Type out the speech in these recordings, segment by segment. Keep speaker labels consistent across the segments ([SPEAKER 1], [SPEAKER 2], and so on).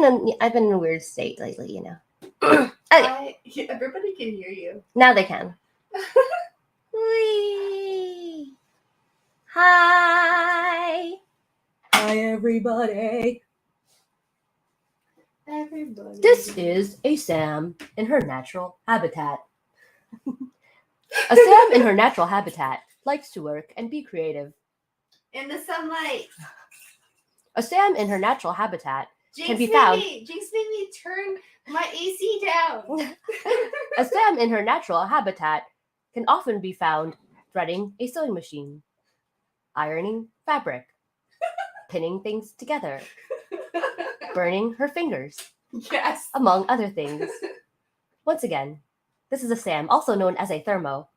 [SPEAKER 1] been in a weird state lately, you know. Okay.
[SPEAKER 2] Everybody can hear you.
[SPEAKER 1] Now they can. Whee! Hi. Hi, everybody. This is a Sam in her natural habitat. A Sam in her natural habitat likes to work and be creative.
[SPEAKER 2] In the sunlight.
[SPEAKER 1] A Sam in her natural habitat can be
[SPEAKER 2] Jinx
[SPEAKER 1] found.
[SPEAKER 2] Jinx made me turn my AC down.
[SPEAKER 1] A Sam in her natural habitat can often be found threading a sewing machine, ironing fabric, pinning things together, burning her fingers,
[SPEAKER 2] Yes.
[SPEAKER 1] among other things. Once again, this is a Sam, also known as a Thermo,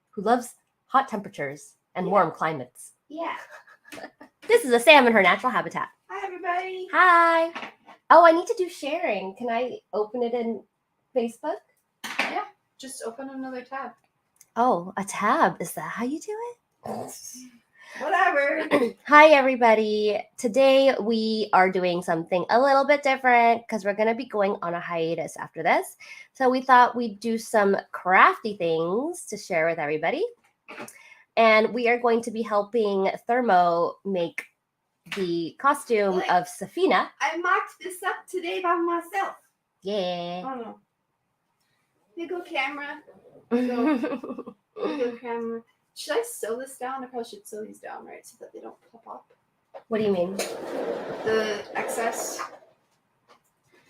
[SPEAKER 1] who loves hot temperatures and warm climates.
[SPEAKER 2] Yeah.
[SPEAKER 1] This is a Sam in her natural habitat.
[SPEAKER 2] Hi, everybody.
[SPEAKER 1] Hi. Oh, I need to do sharing. Can I open it in Facebook?
[SPEAKER 2] Yeah. Just open another tab.
[SPEAKER 1] Oh, a tab. Is that how you do it?
[SPEAKER 2] Whatever.
[SPEAKER 1] Hi, everybody. Today we are doing something a little bit different because we're going to be going on a hiatus after this. So we thought we'd do some crafty things to share with everybody. And we are going to be helping Thermo make the costume of Safina.
[SPEAKER 2] I mocked this up today by myself.
[SPEAKER 1] Yeah.
[SPEAKER 2] Oh, no. Here go camera. Go camera. Should I sew this down? I probably should sew these down, right? So that they don't pop up.
[SPEAKER 1] What do you mean?
[SPEAKER 2] The excess.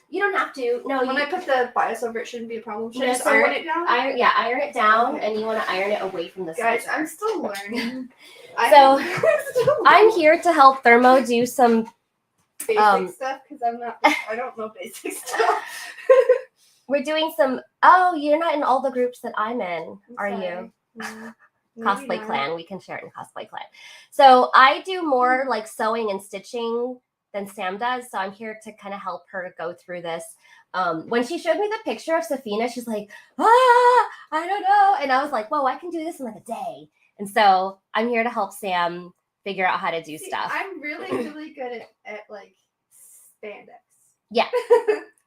[SPEAKER 1] You don't have to. No,
[SPEAKER 2] when I put the bias over, it shouldn't be a problem. Should I just iron it down?
[SPEAKER 1] Iron it down, and you want to iron it away from the
[SPEAKER 2] Guys,
[SPEAKER 1] center.
[SPEAKER 2] I'm still learning.
[SPEAKER 1] I'm here to help Thermo do some
[SPEAKER 2] basic stuff because I don't know basic stuff.
[SPEAKER 1] We're doing some. Oh, you're not in all the groups that I'm in, are you?
[SPEAKER 2] No.
[SPEAKER 1] Cosplay Clan. We can share it in Cosplay Clan. So I do more like sewing and stitching than Sam does. So I'm here to kind of help her go through this. When she showed me the picture of Safina, she's like, I don't know. And I was like, whoa, I can do this in like a day. And so I'm here to help Sam figure out how to do stuff.
[SPEAKER 2] I'm really, really good at like spandex.
[SPEAKER 1] Yeah.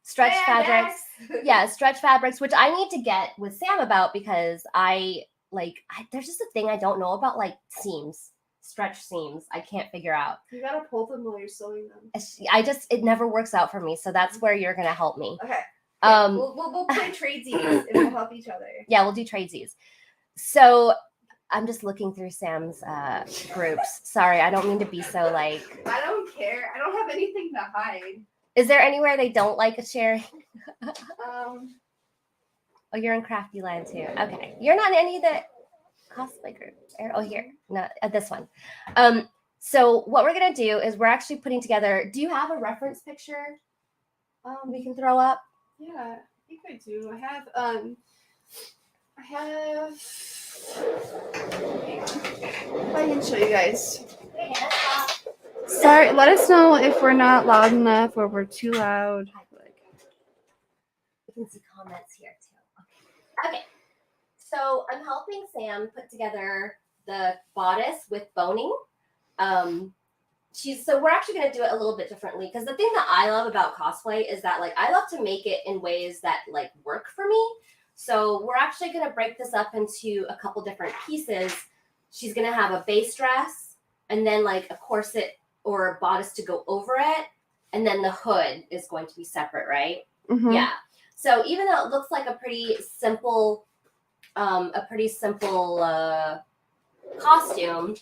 [SPEAKER 1] Stretch fabrics. Yeah, stretch fabrics, which I need to get with Sam about because there's just a thing I don't know about, like seams, stretch seams. I can't figure out.
[SPEAKER 2] You gotta pull them while you're sewing them.
[SPEAKER 1] It never works out for me. So that's where you're gonna help me.
[SPEAKER 2] Okay. We'll play tradesies and we'll help each other.
[SPEAKER 1] Yeah, we'll do tradesies. So I'm just looking through Sam's groups. Sorry, I don't mean to be so like.
[SPEAKER 2] I don't care. I don't have anything to hide.
[SPEAKER 1] Is there anywhere they don't like a sharing? Oh, you're in Crafty Land too. Okay. You're not in any of the cosplay groups. Oh, here. No, this one. So what we're going to do is we're actually putting together. Do you have a reference picture we can throw up?
[SPEAKER 2] Yeah, I think I do. I have I can show you guys. Sorry, let us know if we're not loud enough or we're too loud.
[SPEAKER 1] You can see comments here too. Okay. So I'm helping Sam put together the bodice with boning. So we're actually going to do it a little bit differently because the thing that I love about cosplay is that like I love to make it in ways that like work for me. So we're actually going to break this up into a couple different pieces. She's going to have a base dress and then like a corset or a bodice to go over it. And then the hood is going to be separate, right?
[SPEAKER 2] Mm-hmm.
[SPEAKER 1] Yeah. So even though it looks like a pretty simple costume,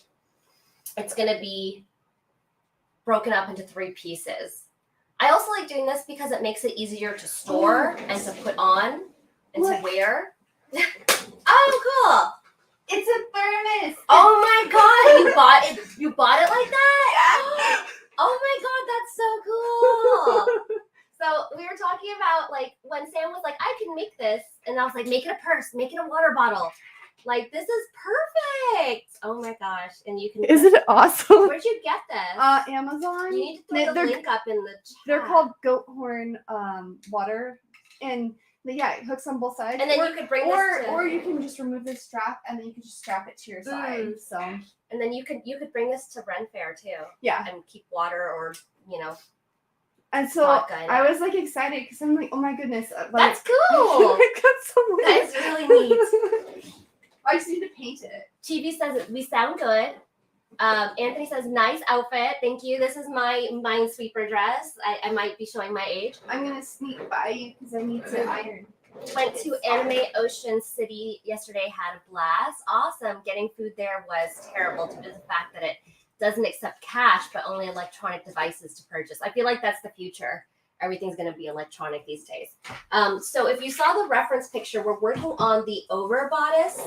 [SPEAKER 1] it's going to be broken up into 3 pieces. I also like doing this because it makes it easier to store and to put on and to wear. Oh, cool.
[SPEAKER 2] It's a thermos.
[SPEAKER 1] Oh my God. You bought it like that? Oh my God, that's so cool. So we were talking about like when Sam was like, I can make this. And I was like, make it a purse, make it a water bottle. Like, this is perfect. Oh my gosh. And you can.
[SPEAKER 2] Isn't it awesome?
[SPEAKER 1] Where'd you get this?
[SPEAKER 2] Amazon.
[SPEAKER 1] You need to throw the link up in the chat.
[SPEAKER 2] They're called goat horn water. And yeah, it hooks on both sides.
[SPEAKER 1] And then you could bring this
[SPEAKER 2] or you can just remove this strap and then you can just strap it to your side. So.
[SPEAKER 1] And then you could bring this to Ren Fair too.
[SPEAKER 2] Yeah.
[SPEAKER 1] And keep water or,
[SPEAKER 2] And so
[SPEAKER 1] Hot guy
[SPEAKER 2] I
[SPEAKER 1] now.
[SPEAKER 2] was like excited because I'm like, oh my goodness, like,
[SPEAKER 1] That's cool.
[SPEAKER 2] I got so much.
[SPEAKER 1] That is really neat.
[SPEAKER 2] I just need to paint it.
[SPEAKER 1] TV says we sound good. Anthony says nice outfit. Thank you. This is my Minesweeper dress. I might be showing my age.
[SPEAKER 2] I'm gonna sneak by you because I need to iron.
[SPEAKER 1] Went to Anime Ocean City yesterday. Had a blast. Awesome. Getting food there was terrible due to the fact that it doesn't accept cash, but only electronic devices to purchase. I feel like that's the future. Everything's going to be electronic these days. So if you saw the reference picture, we're working on the over bodice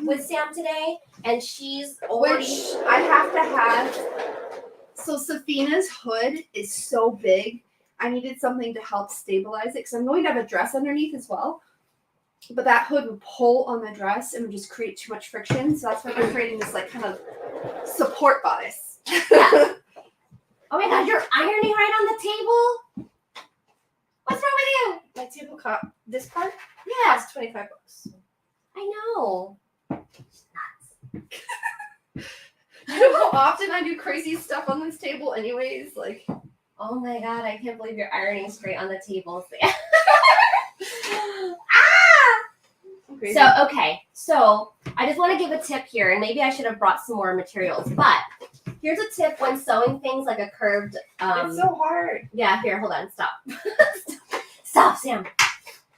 [SPEAKER 1] with Sam today, and she's already...
[SPEAKER 2] Which I have to have. So Safina's hood is so big. I needed something to help stabilize it because I'm going to have a dress underneath as well. But that hood would pull on the dress and would just create too much friction. So that's why we're creating this like kind of support bodice.
[SPEAKER 1] Yeah. Oh my God, you're ironing right on the table? What's wrong with you?
[SPEAKER 2] My tabletop, this part,
[SPEAKER 1] Yeah,
[SPEAKER 2] costs $25.
[SPEAKER 1] I know.
[SPEAKER 2] You know how often I do crazy stuff on this table anyways? Like,
[SPEAKER 1] Oh my God, I can't believe you're ironing straight on the table.
[SPEAKER 2] crazy.
[SPEAKER 1] So, okay. So, I just want to give a tip here, and maybe I should have brought some more materials, but here's a tip when sewing things like a curved...
[SPEAKER 2] it's so hard.
[SPEAKER 1] Yeah, here, hold on. Stop. Stop, Sam.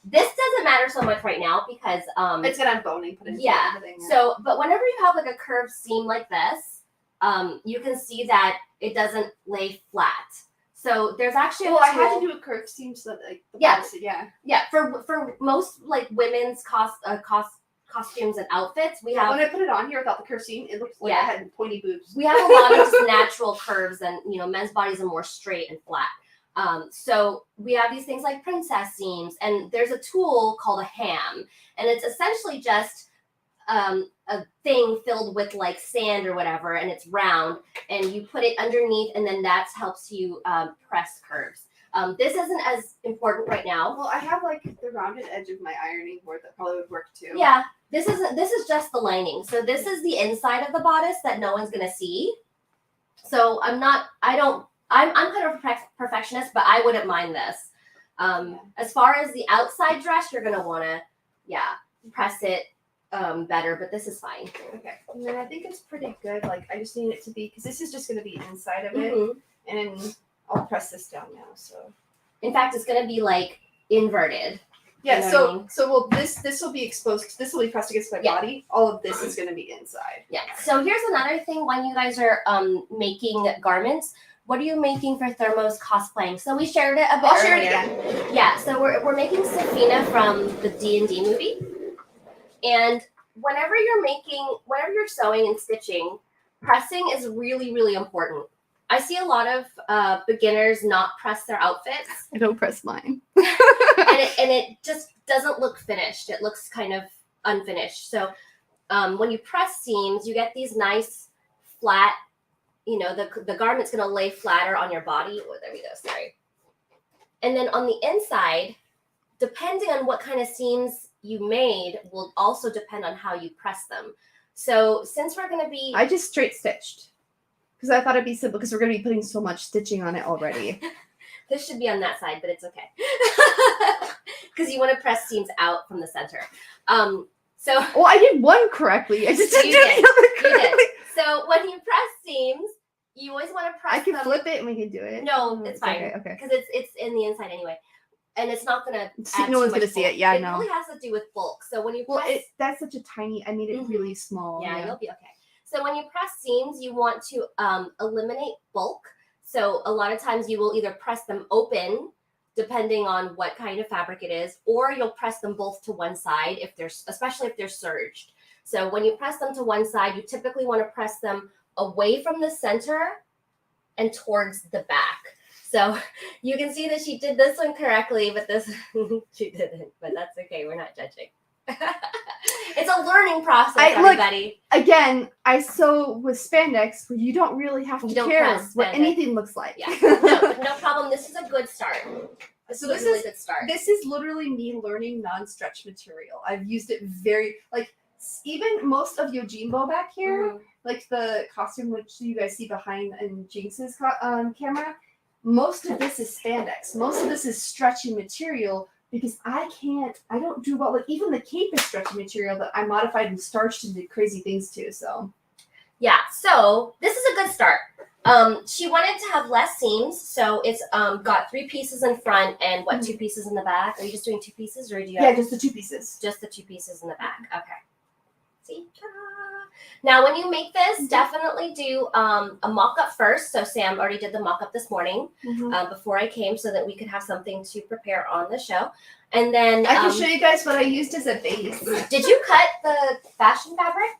[SPEAKER 1] This doesn't matter so much right now because...
[SPEAKER 2] It's gonna have boning put into
[SPEAKER 1] yeah.
[SPEAKER 2] everything.
[SPEAKER 1] So, but whenever you have like a curved seam like this, you can see that it doesn't lay flat. So there's actually
[SPEAKER 2] I had to do a curved seam so that like the
[SPEAKER 1] Yeah.
[SPEAKER 2] bodice, yeah.
[SPEAKER 1] Yeah, for most like women's costumes and outfits, we
[SPEAKER 2] When
[SPEAKER 1] have
[SPEAKER 2] I put it on here without the curved seam, it looks like I had pointy boobs.
[SPEAKER 1] we have a lot of just natural curves, and men's bodies are more straight and flat. So we have these things like princess seams, and there's a tool called a ham, and it's essentially just a thing filled with like sand or whatever, and it's round, and you put it underneath, and then that helps you press curves. This isn't as important right now.
[SPEAKER 2] Well, I have like the rounded edge of my ironing board that probably would work too.
[SPEAKER 1] Yeah, this is just the lining. So this is the inside of the bodice that no one's gonna see. So I'm kind of a perfectionist, but I wouldn't mind this. As far as the outside dress, you're gonna wanna, press it better, but this is fine.
[SPEAKER 2] Okay. And then I think it's pretty good. Like I just need it to be, because this is just going to be inside of it.
[SPEAKER 1] Mhm.
[SPEAKER 2] And I'll press this down now. So.
[SPEAKER 1] In fact, it's gonna be like inverted.
[SPEAKER 2] Yeah.
[SPEAKER 1] You know what I mean?
[SPEAKER 2] So this will be exposed. This will be pressed against my body. All of this is going to be inside.
[SPEAKER 1] Yeah. So here's another thing when you guys are making garments. What are you making for Thermo's cosplaying? So we shared it a bit
[SPEAKER 2] I'll share it
[SPEAKER 1] earlier.
[SPEAKER 2] again.
[SPEAKER 1] Yeah, so we're making Safina from the D&D movie. And whenever you're sewing and stitching, pressing is really, really important. I see a lot of beginners not press their outfits.
[SPEAKER 2] I don't press mine.
[SPEAKER 1] and it just doesn't look finished. It looks kind of unfinished. So when you press seams, you get these nice flat, the garment's going to lay flatter on your body. Oh, there we go. Sorry. And then on the inside, depending on what kind of seams you made will also depend on how you press them. So since we're going to be...
[SPEAKER 2] I just straight stitched because I thought it'd be simple because we're going to be putting so much stitching on it already.
[SPEAKER 1] This should be on that side, but it's okay. Because you want to press seams out from the center.
[SPEAKER 2] Well, I did one correctly. I just didn't do the other correctly.
[SPEAKER 1] You did. So when you press seams, you always want to press
[SPEAKER 2] I can
[SPEAKER 1] them.
[SPEAKER 2] flip it and we can do it.
[SPEAKER 1] No, it's fine.
[SPEAKER 2] Okay.
[SPEAKER 1] Because it's in the inside anyway. And it's not going to
[SPEAKER 2] No one's going to see it. Yeah, I know.
[SPEAKER 1] It really has to do with bulk. So when you press...
[SPEAKER 2] that's such a tiny... I made it really small.
[SPEAKER 1] Yeah, you'll be okay. So when you press seams, you want to eliminate bulk. So a lot of times you will either press them open, depending on what kind of fabric it is, or you'll press them both to one side, especially if they're serged. So when you press them to one side, you typically want to press them away from the center and towards the back. So you can see that she did this one correctly, but this she didn't. But that's okay. We're not judging. It's a learning process, everybody.
[SPEAKER 2] Again, I sew with spandex where you don't really have to care what anything looks like.
[SPEAKER 1] Yeah, no problem. This is a good start. This is a really good start.
[SPEAKER 2] This is literally me learning non-stretch material. I've used it even most of Yojimbo back here, like the costume which you guys see behind in Jinx's camera. most of this is spandex. Most of this is stretchy material because I don't do well. Like even the cape is stretchy material that I modified and starched and did crazy things to. So
[SPEAKER 1] yeah, so this is a good start. She wanted to have less seams, so it's got 3 pieces in front and 2 pieces in the back. Are you just doing 2 pieces, or do you?
[SPEAKER 2] Yeah, just the 2 pieces.
[SPEAKER 1] Just the 2 pieces in the back. Okay. See. Now, when you make this, definitely do a mock-up first. So Sam already did the mock-up this morning before I came, so that we could have something to prepare on the show. And then
[SPEAKER 2] I can show you guys what I used as a base.
[SPEAKER 1] Did you cut the fashion fabric?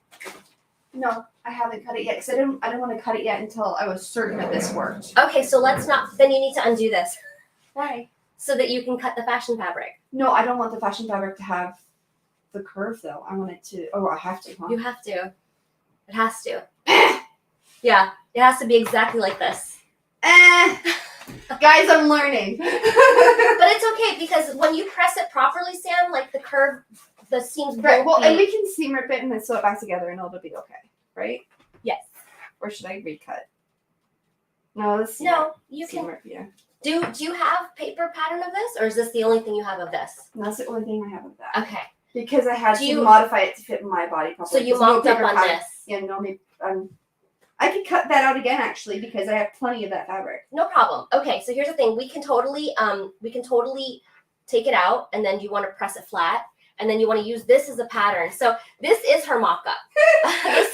[SPEAKER 2] No, I haven't cut it yet because I didn't want to cut it yet until I was certain that this worked.
[SPEAKER 1] Okay, so let's not. Then you need to undo this.
[SPEAKER 2] Why?
[SPEAKER 1] So that you can cut the fashion fabric.
[SPEAKER 2] No, I don't want the fashion fabric to have the curve though. I want it to. Oh, I have to. Huh?
[SPEAKER 1] You have to. It has to. Yeah, it has to be exactly like this.
[SPEAKER 2] Guys, I'm learning.
[SPEAKER 1] But it's okay because when you press it properly, Sam, like the curve, the seams.
[SPEAKER 2] Right. Well, and we can seam rip it and then sew it back together, and it'll be okay, right?
[SPEAKER 1] Yes.
[SPEAKER 2] Or should I recut? No, let's.
[SPEAKER 1] No, you
[SPEAKER 2] seam
[SPEAKER 1] can.
[SPEAKER 2] rip, yeah.
[SPEAKER 1] Do you have paper pattern of this, or is this the only thing you have of this?
[SPEAKER 2] And that's the only thing I have of that.
[SPEAKER 1] Okay.
[SPEAKER 2] Because I had to modify it to fit my body properly.
[SPEAKER 1] So you mocked up on this.
[SPEAKER 2] Yeah, no, maybe. I could cut that out again actually because I have plenty of that fabric.
[SPEAKER 1] No problem. Okay, so here's the thing: we can totally take it out, and then you want to press it flat, and then you want to use this as a pattern. So this is her mock-up.
[SPEAKER 2] I'm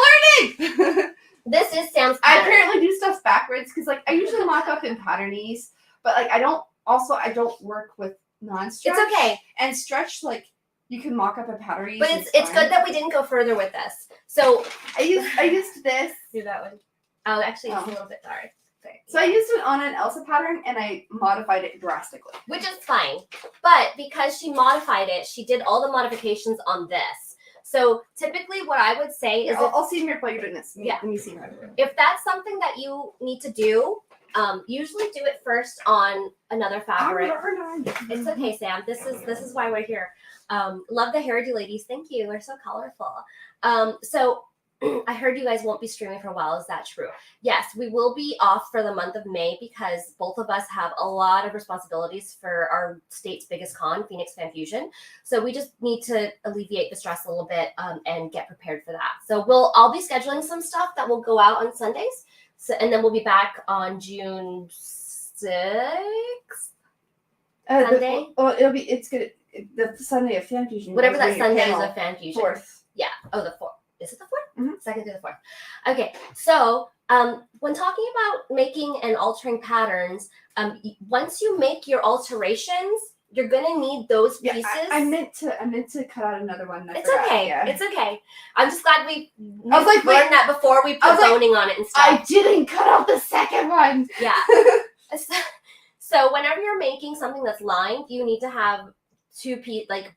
[SPEAKER 2] learning.
[SPEAKER 1] This is Sam's pattern.
[SPEAKER 2] I apparently do stuff backwards because like I usually mock up in patternese, but like I don't work with non-stretch.
[SPEAKER 1] It's okay.
[SPEAKER 2] And stretch, like you can mock up a patternese.
[SPEAKER 1] But it's good that we didn't go further with this. So
[SPEAKER 2] I used this.
[SPEAKER 1] Do that one. Oh, actually, it's a little bit dark.
[SPEAKER 2] So I used it on an Elsa pattern and I modified it drastically.
[SPEAKER 1] Which is fine. But because she modified it, she did all the modifications on this. So typically what I would say is
[SPEAKER 2] I'll see here while you're doing this.
[SPEAKER 1] Yeah.
[SPEAKER 2] Let me see right.
[SPEAKER 1] If that's something that you need to do, usually do it first on another fabric. It's okay, Sam. This is why we're here. Love the hairdo ladies. Thank you. We're so colorful. So I heard you guys won't be streaming for a while. Is that true? Yes, we will be off for the month of May because both of us have a lot of responsibilities for our state's biggest con, Phoenix Fan Fusion. So we just need to alleviate the stress a little bit and get prepared for that. So I'll be scheduling some stuff that will go out on Sundays. So, and then we'll be back on June 6th. Sunday?
[SPEAKER 2] It's good. The Sunday of Fan Fusion.
[SPEAKER 1] Whatever that Sunday is of Fan Fusion.
[SPEAKER 2] 4th.
[SPEAKER 1] Yeah. Oh, the 4th. Is it the 4th?
[SPEAKER 2] Mm-hmm.
[SPEAKER 1] 2nd through the 4th. Okay. So when talking about making and altering patterns, once you make your alterations, you're gonna need those pieces.
[SPEAKER 2] I meant to cut out another one.
[SPEAKER 1] It's okay. Yeah. It's okay. I'm just glad we
[SPEAKER 2] learned
[SPEAKER 1] that before we put boning on it and stuff.
[SPEAKER 2] I didn't cut out the second one.
[SPEAKER 1] Yeah. So whenever you're making something that's lined, you need to have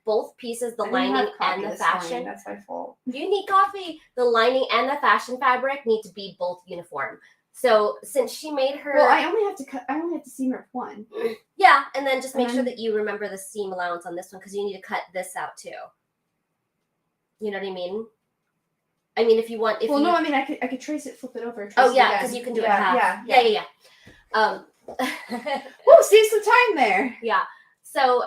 [SPEAKER 1] both pieces, the lining and the fashion.
[SPEAKER 2] That's my fault.
[SPEAKER 1] You need coffee. The lining and the fashion fabric need to be both uniform. So since she made her,
[SPEAKER 2] well, I only have to seam rip one.
[SPEAKER 1] Yeah, and then just make sure that you remember the seam allowance on this one because you need to cut this out too. You know what I mean? I mean, if you want,
[SPEAKER 2] no, I mean, I could trace it, flip it over.
[SPEAKER 1] Oh yeah, because you can do it half. Yeah.
[SPEAKER 2] Whoa, save some time there.
[SPEAKER 1] Yeah. So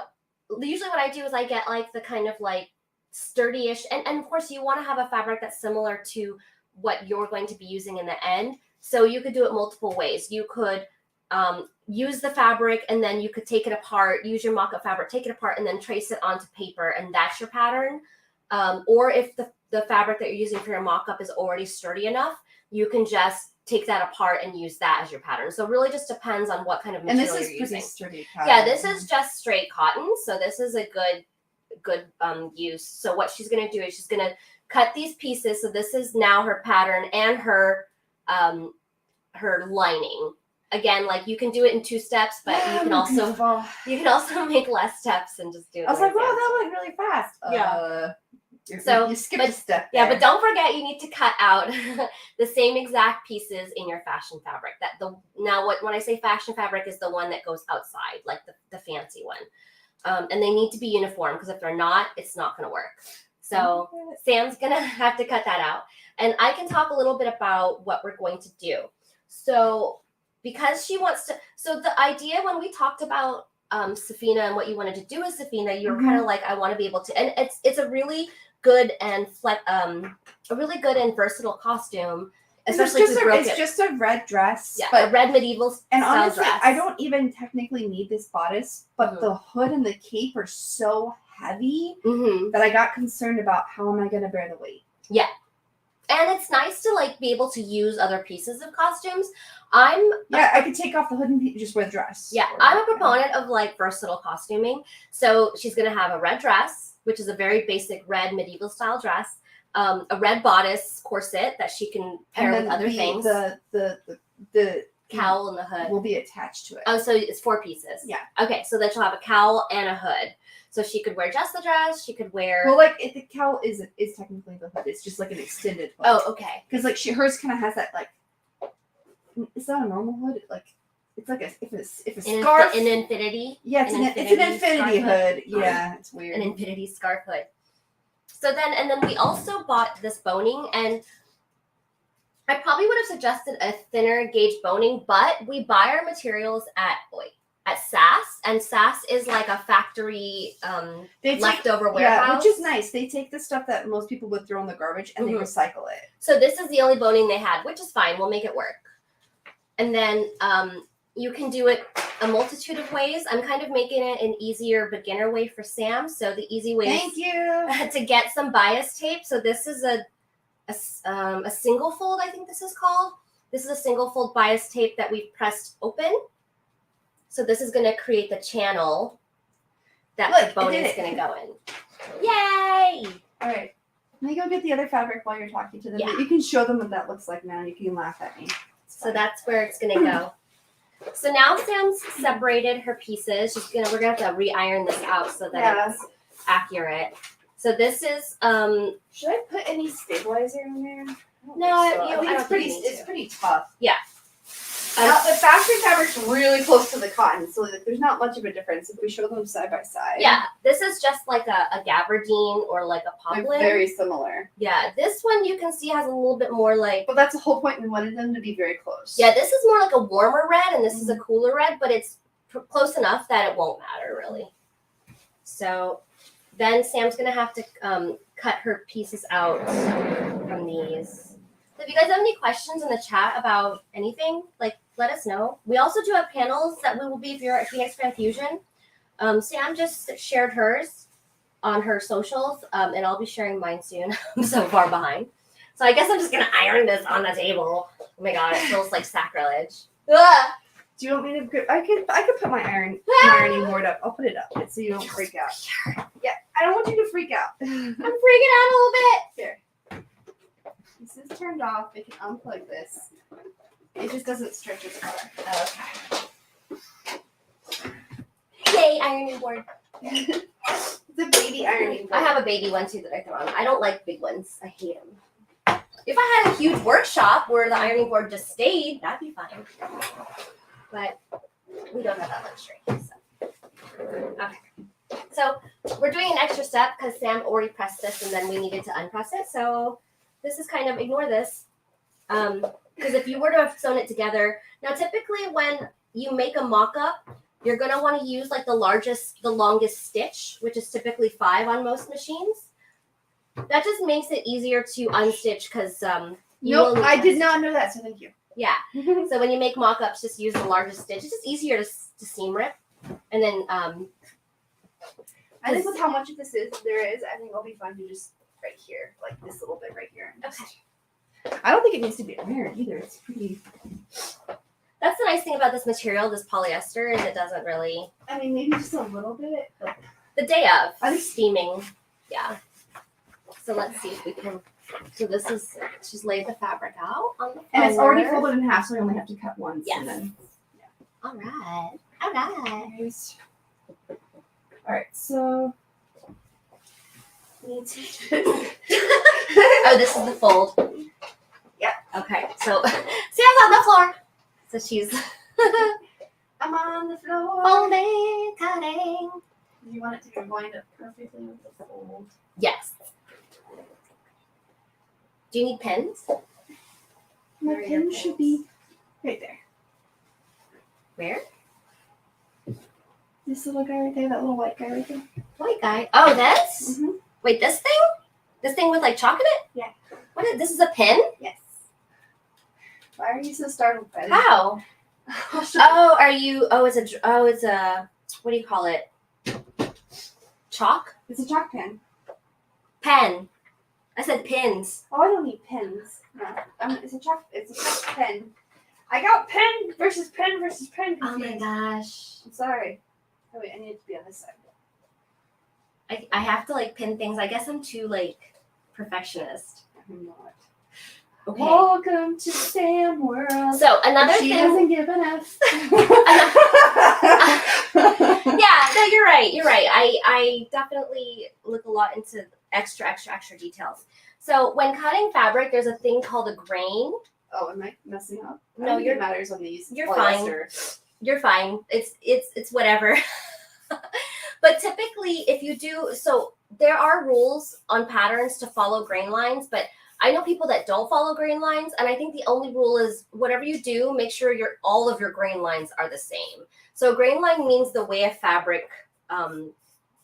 [SPEAKER 1] usually what I do is I get like the kind of like sturdy-ish, and of course you want to have a fabric that's similar to what you're going to be using in the end. So you could do it multiple ways. You could use the fabric and then you could take it apart, use your mock-up fabric, take it apart, and then trace it onto paper, and that's your pattern. Or if the fabric that you're using for your mock-up is already sturdy enough, you can just take that apart and use that as your pattern. So it really just depends on what kind of material you're using.
[SPEAKER 2] And this is pretty sturdy pattern.
[SPEAKER 1] Yeah, this is just straight cotton. So this is a good use. So what she's going to do is she's going to cut these pieces. So this is now her pattern and her lining. Again, like you can do it in 2 steps, but you can also make less steps and just do it.
[SPEAKER 2] I was like, wow, that went really fast.
[SPEAKER 1] Yeah.
[SPEAKER 2] You skipped a step there.
[SPEAKER 1] Yeah, but don't forget you need to cut out the same exact pieces in your fashion fabric. When I say fashion fabric is the one that goes outside, like the fancy one. And they need to be uniform because if they're not, it's not going to work. So Sam's going to have to cut that out. And I can talk a little bit about what we're going to do. So because she wants to. So the idea when we talked about Safina and what you wanted to do with Safina, you were kind of like, I want to be able to, and it's a really good and a really good and versatile costume. Especially
[SPEAKER 2] it's just a red dress.
[SPEAKER 1] Yeah,
[SPEAKER 2] but
[SPEAKER 1] a red medieval
[SPEAKER 2] and
[SPEAKER 1] style
[SPEAKER 2] honestly,
[SPEAKER 1] dress.
[SPEAKER 2] I don't even technically need this bodice, but the hood and the cape are so heavy that I got concerned about how am I going to bear the weight.
[SPEAKER 1] Yeah. And it's nice to like be able to use other pieces of costumes. I
[SPEAKER 2] could take off the hood and just wear the dress.
[SPEAKER 1] Yeah, I'm a proponent of like versatile costuming. So she's going to have a red dress, which is a very basic red medieval style dress. A red bodice corset that she can pair with other things.
[SPEAKER 2] The
[SPEAKER 1] cowl and the hood
[SPEAKER 2] will be attached to it.
[SPEAKER 1] Oh, so it's 4 pieces.
[SPEAKER 2] Yeah.
[SPEAKER 1] Okay, so then she'll have a cowl and a hood. So she could wear just the dress. She could wear.
[SPEAKER 2] Well, like if the cowl is technically the hood. It's just like an extended hood.
[SPEAKER 1] Oh, okay.
[SPEAKER 2] Because like hers kind of has that like. It's not a normal hood. It's like if a scarf.
[SPEAKER 1] An infinity.
[SPEAKER 2] Yeah, it's an infinity hood. Yeah, it's weird.
[SPEAKER 1] An infinity scarf hood. So then we also bought this boning, and I probably would have suggested a thinner gauge boning, but we buy our materials at SAS, and SAS is like a factory leftover warehouse.
[SPEAKER 2] Yeah, which is nice. They take the stuff that most people would throw in the garbage and they recycle it.
[SPEAKER 1] So this is the only boning they had, which is fine. We'll make it work. And then you can do it a multitude of ways. I'm kind of making it an easier beginner way for Sam. So the easy way to get some bias tape. So this is a single fold, I think this is called. This is a single fold bias tape that we've pressed open. So this is going to create the channel that the boning is going to go in. Yay!
[SPEAKER 2] All right. Let me go get the other fabric while you're talking to them.
[SPEAKER 1] Yeah.
[SPEAKER 2] You can show them what that looks like now. You can laugh at me.
[SPEAKER 1] So that's where it's going to go. So now Sam's separated her pieces. We're gonna have to re-iron this out so that it's accurate. So this is
[SPEAKER 2] should I put any stabilizer in there?
[SPEAKER 1] No,
[SPEAKER 2] it's pretty tough.
[SPEAKER 1] Yeah.
[SPEAKER 2] The factory fabric's really close to the cotton, so there's not much of a difference if we show them side by side.
[SPEAKER 1] Yeah, this is just like a gabardine or like a poplin.
[SPEAKER 2] They're very similar.
[SPEAKER 1] Yeah, this one you can see has a little bit more like.
[SPEAKER 2] But that's the whole point. We wanted them to be very close.
[SPEAKER 1] Yeah, this is more like a warmer red, and this is a cooler red, but it's close enough that it won't matter really. So then Sam's gonna have to cut her pieces out from these. So if you guys have any questions in the chat about anything, like let us know. We also do have panels that we will be if you're at Phoenix Fan Fusion. Sam just shared hers on her socials, and I'll be sharing mine soon. I'm so far behind. So I guess I'm just gonna iron this on the table. Oh my god, it feels like sacrilege. Ah!
[SPEAKER 2] Do you want me to grip? I could put my ironing board up. I'll put it up so you don't freak out. Yeah, I don't want you to freak out.
[SPEAKER 1] I'm freaking out a little bit.
[SPEAKER 2] Here. This is turned off. I can unplug this. It just doesn't stretch as far.
[SPEAKER 1] Okay. Yay, ironing board.
[SPEAKER 2] It's a baby ironing board.
[SPEAKER 1] I have a baby one too that I throw on. I don't like big ones. I hate them. If I had a huge workshop where the ironing board just stayed, that'd be fine. But we don't have that luxury. Okay. So we're doing an extra step because Sam already pressed this and then we needed to unpress it. So this is kind of, ignore this. Because if you were to have sewn it together, now typically when you make a mock-up, you're going to want to use like the longest stitch, which is typically 5 on most machines. That just makes it easier to unstitch because
[SPEAKER 2] nope, I did not know that, so thank you.
[SPEAKER 1] Yeah. So when you make mock-ups, just use the largest stitch. It's just easier to seam rip. And then
[SPEAKER 2] I think with how much of this there is, I think it'll be fun to just right here, like this little bit right here.
[SPEAKER 1] Okay.
[SPEAKER 2] I don't think it needs to be ironed either. It's pretty.
[SPEAKER 1] That's the nice thing about this material, this polyester, is it doesn't really.
[SPEAKER 2] I mean, maybe just a little bit. But
[SPEAKER 1] the day of.
[SPEAKER 2] I think
[SPEAKER 1] steaming. Yeah. So let's see if we can. So this is, she's laid the fabric out on the floor.
[SPEAKER 2] And it's already folded in half, so we only have to cut once.
[SPEAKER 1] Yes.
[SPEAKER 2] And then,
[SPEAKER 1] All right. All right.
[SPEAKER 2] All right, so.
[SPEAKER 1] Oh, this is the fold.
[SPEAKER 2] Yep.
[SPEAKER 1] Okay, so Sam's on the floor. So she's
[SPEAKER 2] I'm on the floor.
[SPEAKER 1] folding, cutting.
[SPEAKER 2] You want it to go lined up perfectly with the fold.
[SPEAKER 1] Yes. Do you need pens?
[SPEAKER 2] My pen should be right there.
[SPEAKER 1] Where?
[SPEAKER 2] This little guy right there, that little white guy right there.
[SPEAKER 1] White guy. Oh, this?
[SPEAKER 2] Mm-hmm.
[SPEAKER 1] Wait, this thing? This thing with like chalk in it?
[SPEAKER 2] Yeah.
[SPEAKER 1] What is this? Is a pin?
[SPEAKER 2] Yes. Why are you so startled by this?
[SPEAKER 1] How? Oh, are you? Oh, it's a. What do you call it? Chalk?
[SPEAKER 2] It's a chalk pen.
[SPEAKER 1] Pen. I said pins.
[SPEAKER 2] Oh, I don't need pens. No, it's a chalk pen. I got pen versus pen versus pen.
[SPEAKER 1] Oh my gosh.
[SPEAKER 2] I'm sorry. Oh wait, I need it to be on this side.
[SPEAKER 1] I have to like pin things. I guess I'm too like perfectionist.
[SPEAKER 2] I'm not.
[SPEAKER 1] Okay.
[SPEAKER 2] Welcome to Sam World.
[SPEAKER 1] So another
[SPEAKER 2] she
[SPEAKER 1] thing.
[SPEAKER 2] doesn't give an F.
[SPEAKER 1] Yeah, no, you're right. You're right. I definitely look a lot into extra details. So when cutting fabric, there's a thing called a grain.
[SPEAKER 2] Oh, am I messing up?
[SPEAKER 1] No,
[SPEAKER 2] I don't think it matters on these.
[SPEAKER 1] You're fine. You're fine. It's whatever. But typically, if you do, so there are rules on patterns to follow grain lines, but I know people that don't follow grain lines, and I think the only rule is whatever you do, make sure all of your grain lines are the same. So grain line means the way a fabric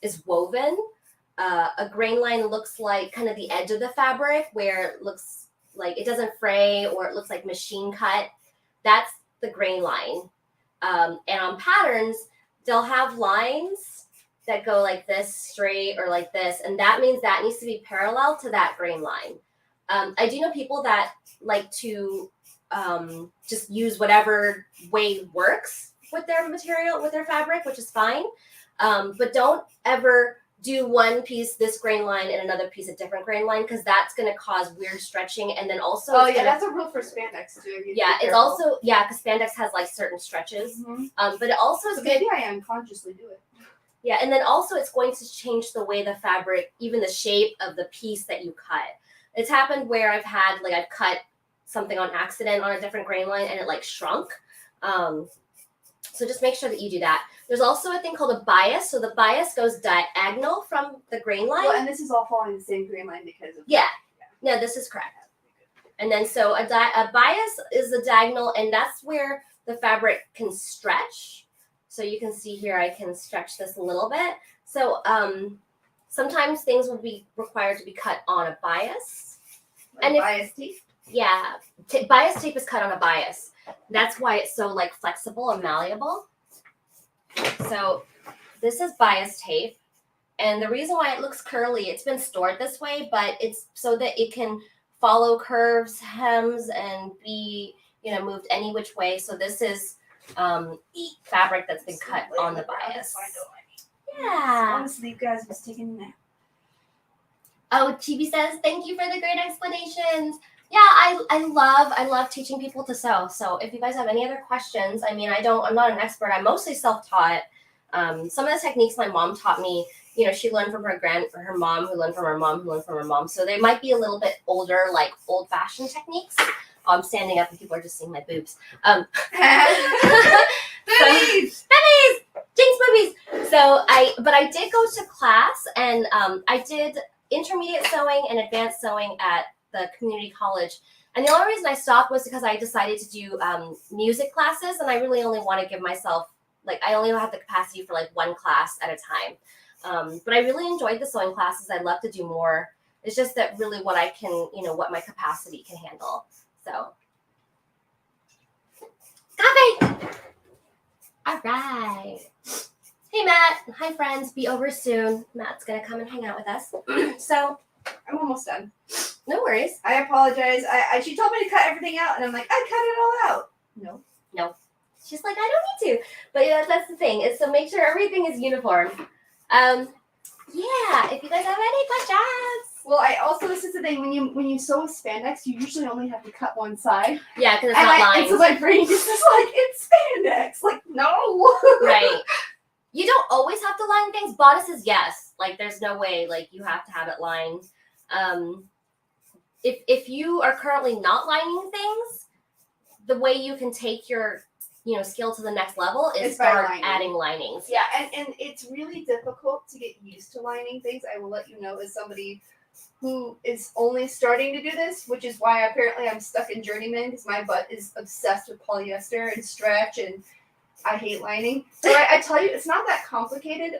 [SPEAKER 1] is woven. A grain line looks like kind of the edge of the fabric where it looks like it doesn't fray or it looks like machine cut. That's the grain line. And on patterns, they'll have lines that go like this straight or like this, and that means that needs to be parallel to that grain line. I do know people that like to just use whatever way works with their material, with their fabric, which is fine. But don't ever do one piece this grain line and another piece a different grain line, because that's going to cause weird stretching. And then also,
[SPEAKER 2] that's a rule for spandex too.
[SPEAKER 1] It's also because spandex has like certain stretches.
[SPEAKER 2] Mm-hmm.
[SPEAKER 1] But it also is
[SPEAKER 2] so
[SPEAKER 1] good.
[SPEAKER 2] Maybe I unconsciously do it.
[SPEAKER 1] Yeah, and then also it's going to change the way the fabric, even the shape of the piece that you cut. It's happened where I've cut something on accident on a different grain line and it like shrunk. So just make sure that you do that. There's also a thing called a bias. So the bias goes diagonal from the grain line.
[SPEAKER 2] Well, and this is all following the same grain line because of
[SPEAKER 1] No, this is correct. And then so a bias is a diagonal, and that's where the fabric can stretch. So you can see here, I can stretch this a little bit. So sometimes things will be required to be cut on a bias.
[SPEAKER 2] Like bias tape?
[SPEAKER 1] Yeah, bias tape is cut on a bias. That's why it's so like flexible and malleable. So this is bias tape. And the reason why it looks curly, it's been stored this way, but it's so that it can follow curves, hems, and be, moved any which way. So this is fabric that's been cut on the bias. Yeah.
[SPEAKER 2] Honestly, you guys was taking a nap.
[SPEAKER 1] Oh, Chibi says, thank you for the great explanations. Yeah, I love teaching people to sew. So if you guys have any other questions, I'm not an expert. I'm mostly self-taught. Some of the techniques my mom taught me, she learned from her mom, who learned from her mom, who learned from her mom. So they might be a little bit older, like old-fashioned techniques. I'm standing up and people are just seeing my boobs.
[SPEAKER 2] Boobies!
[SPEAKER 1] Jinx boobies! But I did go to class, and I did intermediate sewing and advanced sewing at the community college. And the only reason I stopped was because I decided to do music classes, and I really only want to give myself, I only have the capacity for one class at a time. But I really enjoyed the sewing classes. I'd love to do more. It's just that really what I can, what my capacity can handle. So, coffee! All right. Hey, Matt. Hi, friends. Be over soon. Matt's going to come and hang out with us. So,
[SPEAKER 2] I'm almost done.
[SPEAKER 1] No worries.
[SPEAKER 2] I apologize. She told me to cut everything out, and I'm like, I cut it all out.
[SPEAKER 1] No. She's like, I don't need to. But that's the thing. Is so make sure everything is uniform. Yeah. If you guys have any questions.
[SPEAKER 2] Well, this is the thing. When you sew with spandex, you usually only have to cut one side.
[SPEAKER 1] Yeah, because it's not lined.
[SPEAKER 2] And so my brain just is like, it's spandex. Like, no.
[SPEAKER 1] Right. You don't always have to line things. Bodices, yes. There's no way. You have to have it lined. If you are currently not lining things, the way you can take your skill to the next level is start adding linings.
[SPEAKER 2] Yeah, and it's really difficult to get used to lining things. I will let you know, as somebody who is only starting to do this, which is why apparently I'm stuck in journeyman, because my butt is obsessed with polyester and stretch, and I hate lining. But I tell you, it's not that complicated.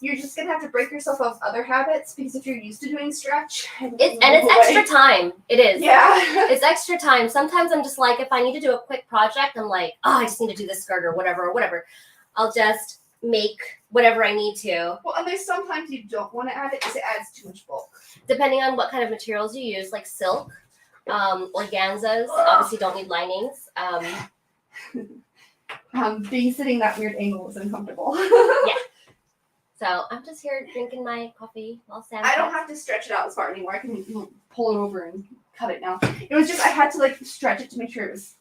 [SPEAKER 2] You're just gonna have to break yourself of other habits because if you're used to doing stretch,
[SPEAKER 1] It's extra time. It is.
[SPEAKER 2] Yeah.
[SPEAKER 1] It's extra time. Sometimes I'm just like, if I need to do a quick project, I'm like, oh, I just need to do this skirt or whatever. I'll just make whatever I need to.
[SPEAKER 2] Well, and there's sometimes you don't want to add it because it adds too much bulk.
[SPEAKER 1] Depending on what kind of materials you use, like silk, organzas, obviously don't need linings.
[SPEAKER 2] Being sitting that weird angle is uncomfortable.
[SPEAKER 1] Yeah. So I'm just here drinking my coffee while Sam.
[SPEAKER 2] I don't have to stretch it out as far anymore. I can pull it over and cut it now. It was just I had to like stretch it to make sure it was.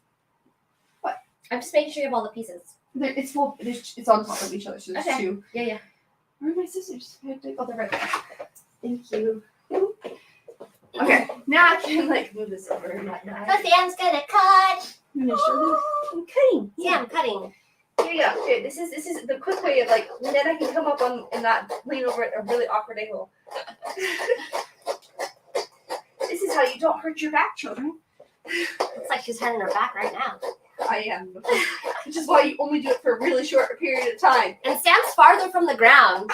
[SPEAKER 2] What?
[SPEAKER 1] I'm just making sure you have all the pieces.
[SPEAKER 2] It's full. It's on top of each other, so there's
[SPEAKER 1] Okay.
[SPEAKER 2] two.
[SPEAKER 1] Yeah.
[SPEAKER 2] Where are my scissors? Oh, they're right there. Thank you. Okay, now I can like move this over and not die.
[SPEAKER 1] So Sam's gonna cut.
[SPEAKER 2] I'm cutting.
[SPEAKER 1] Yeah, I'm cutting.
[SPEAKER 2] Here you go. Okay, this is the quick way of like then I can come up on and not lean over at a really awkward angle. This is how you don't hurt your back, children.
[SPEAKER 1] Looks like she's turning her back right now.
[SPEAKER 2] I am. Which is why you only do it for a really short period of time.
[SPEAKER 1] And Sam's farther from the ground.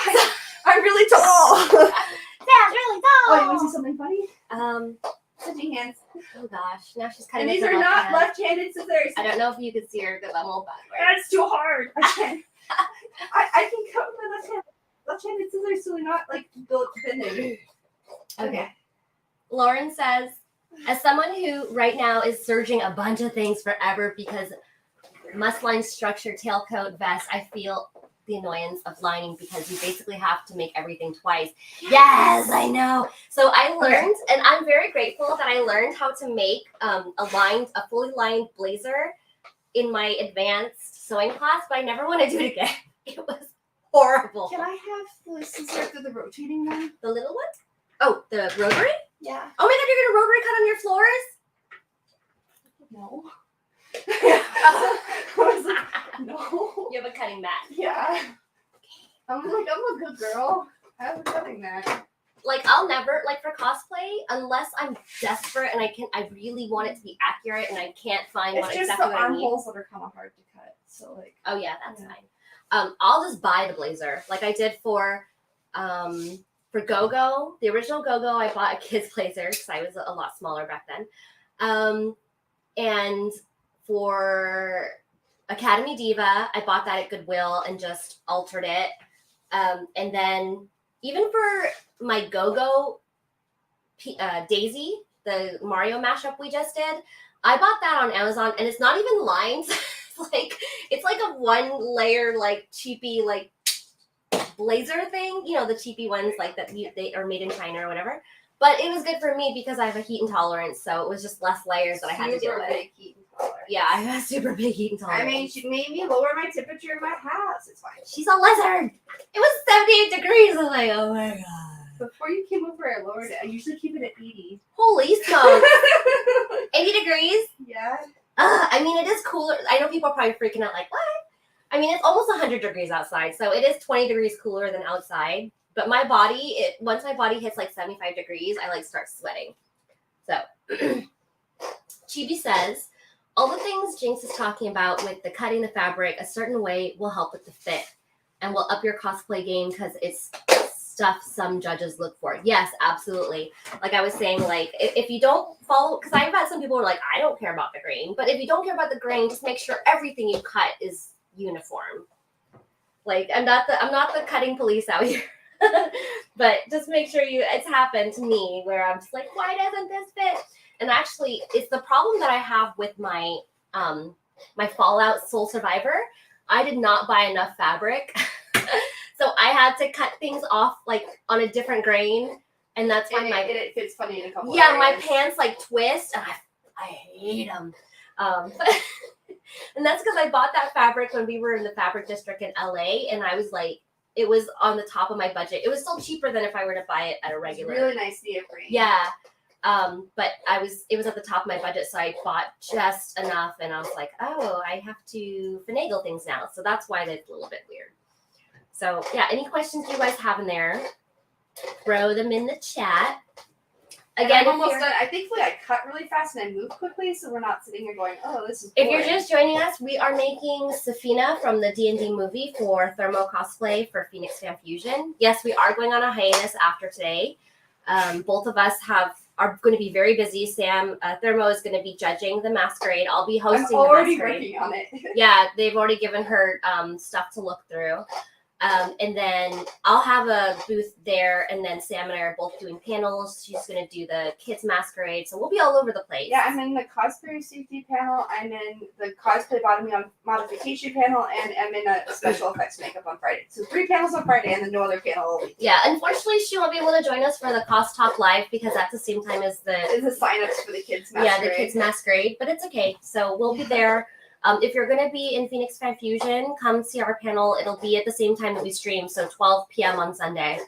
[SPEAKER 2] I'm really tall.
[SPEAKER 1] Sam's really tall.
[SPEAKER 2] Oh, you want to see something funny? Switching hands.
[SPEAKER 1] Oh gosh, now she's cutting.
[SPEAKER 2] And these
[SPEAKER 1] with her
[SPEAKER 2] are not
[SPEAKER 1] left hand.
[SPEAKER 2] left-handed scissors.
[SPEAKER 1] I don't know if you could see her because I'm all backwards.
[SPEAKER 2] That's too hard. I can't. I can cut with my left-handed scissors, so they're not like built bending. Okay.
[SPEAKER 1] Lauren says, as someone who right now is surging a bunch of things forever because must-line structure, tailcoat, vest, I feel the annoyance of lining because you basically have to make everything twice. Yes, I know. So I learned, and I'm very grateful that I learned how to make a fully lined blazer in my advanced sewing class, but I never want to do it again. It was horrible.
[SPEAKER 2] Can I have the scissor through the rotating one?
[SPEAKER 1] The little one? Oh, the rotary?
[SPEAKER 2] Yeah.
[SPEAKER 1] Oh my god, you're gonna rotary cut on your floors?
[SPEAKER 2] No. I was like, no.
[SPEAKER 1] You have a cutting mat.
[SPEAKER 2] Yeah. I'm a good girl. I have a cutting mat.
[SPEAKER 1] Like I'll never for cosplay unless I'm desperate and I really want it to be accurate and I can't find
[SPEAKER 2] It's
[SPEAKER 1] what
[SPEAKER 2] just
[SPEAKER 1] exactly
[SPEAKER 2] the
[SPEAKER 1] what I need.
[SPEAKER 2] armholes that are kind of hard to cut. So like.
[SPEAKER 1] Oh yeah, that's fine. I'll just buy the blazer like I did for Go-Go, the original Go-Go. I bought a kid's blazer because I was a lot smaller back then. And for Academy Diva, I bought that at Goodwill and just altered it. And then even for my Go-Go Daisy, the Mario mashup we just did, I bought that on Amazon and it's not even lined. it's like a one layer cheapy blazer thing, the cheapy ones that they are made in China or whatever. But it was good for me because I have a heat intolerance, so it was just less layers that I had to deal with.
[SPEAKER 2] Big heat intolerance.
[SPEAKER 1] Yeah, I have a super big heat intolerance.
[SPEAKER 2] I mean, she made me lower my temperature in my house. It's fine.
[SPEAKER 1] She's a lizard. It was 78 degrees. I was like, oh my god.
[SPEAKER 2] Before you came over, I lowered it. I usually keep it at 80.
[SPEAKER 1] Holy smokes. 80 degrees?
[SPEAKER 2] Yeah.
[SPEAKER 1] I mean, it is cooler. I know people are probably freaking out like, what? I mean, it's almost 100 degrees outside, so it is 20 degrees cooler than outside. But my body, once my body hits 75 degrees, I start sweating. So, Chibi says, all the things Jinx is talking about with the cutting the fabric a certain way will help with the fit and will up your cosplay game because it's stuff some judges look for. Yes, absolutely. Like I was saying, if you don't follow, because I've had some people who are like, I don't care about the grain. But if you don't care about the grain, just make sure everything you cut is uniform. I'm not the cutting police out here. But just make sure it's happened to me where I'm just like, why doesn't this fit? And actually, it's the problem that I have with my my Fallout Soul Survivor. I did not buy enough fabric, so I had to cut things off on a different grain, and that's why
[SPEAKER 2] it fits funny in a couple.
[SPEAKER 1] Yeah,
[SPEAKER 2] areas.
[SPEAKER 1] my pants twist, and I hate them. And that's because I bought that fabric when we were in the fabric district in LA, and I was like, it was on the top of my budget. It was still cheaper than if I were to buy it at a regular.
[SPEAKER 2] Really nice neoprene.
[SPEAKER 1] Yeah. But it was at the top of my budget, so I bought just enough, and I was like, oh, I have to finagle things now. So that's why that's a little bit weird. So yeah, any questions you guys have in there, throw them in the chat. Again,
[SPEAKER 2] I'm almost done. I thankfully I cut really fast and I move quickly, so we're not sitting here going, oh, this is boring.
[SPEAKER 1] If you're just joining us, we are making Safina from the D&D movie for Thermo Cosplay for Phoenix Fan Fusion. Yes, we are going on a hiatus after today. Both of us are going to be very busy. Sam, Thermo is going to be judging the masquerade. I'll be hosting the masquerade.
[SPEAKER 2] I'm already working on it.
[SPEAKER 1] Yeah, they've already given her stuff to look through. And then I'll have a booth there, and then Sam and I are both doing panels. She's going to do the kids masquerade, so we'll be all over the place.
[SPEAKER 2] Yeah, I'm in the cosplayer safety panel. I'm in the cosplay body modification panel, and I'm in a special effects makeup on Friday. So 3 panels on Friday, and then no other panel all week.
[SPEAKER 1] Yeah, unfortunately, she won't be able to join us for the Cost Talk Live because that's the same time as
[SPEAKER 2] It's the sign-ups for the kids masquerade.
[SPEAKER 1] Yeah, the kids masquerade, but it's okay. So we'll be there. If you're going to be in Phoenix Fan Fusion, come see our panel. It'll be at the same time that we stream, so 12 p.m. on Sunday.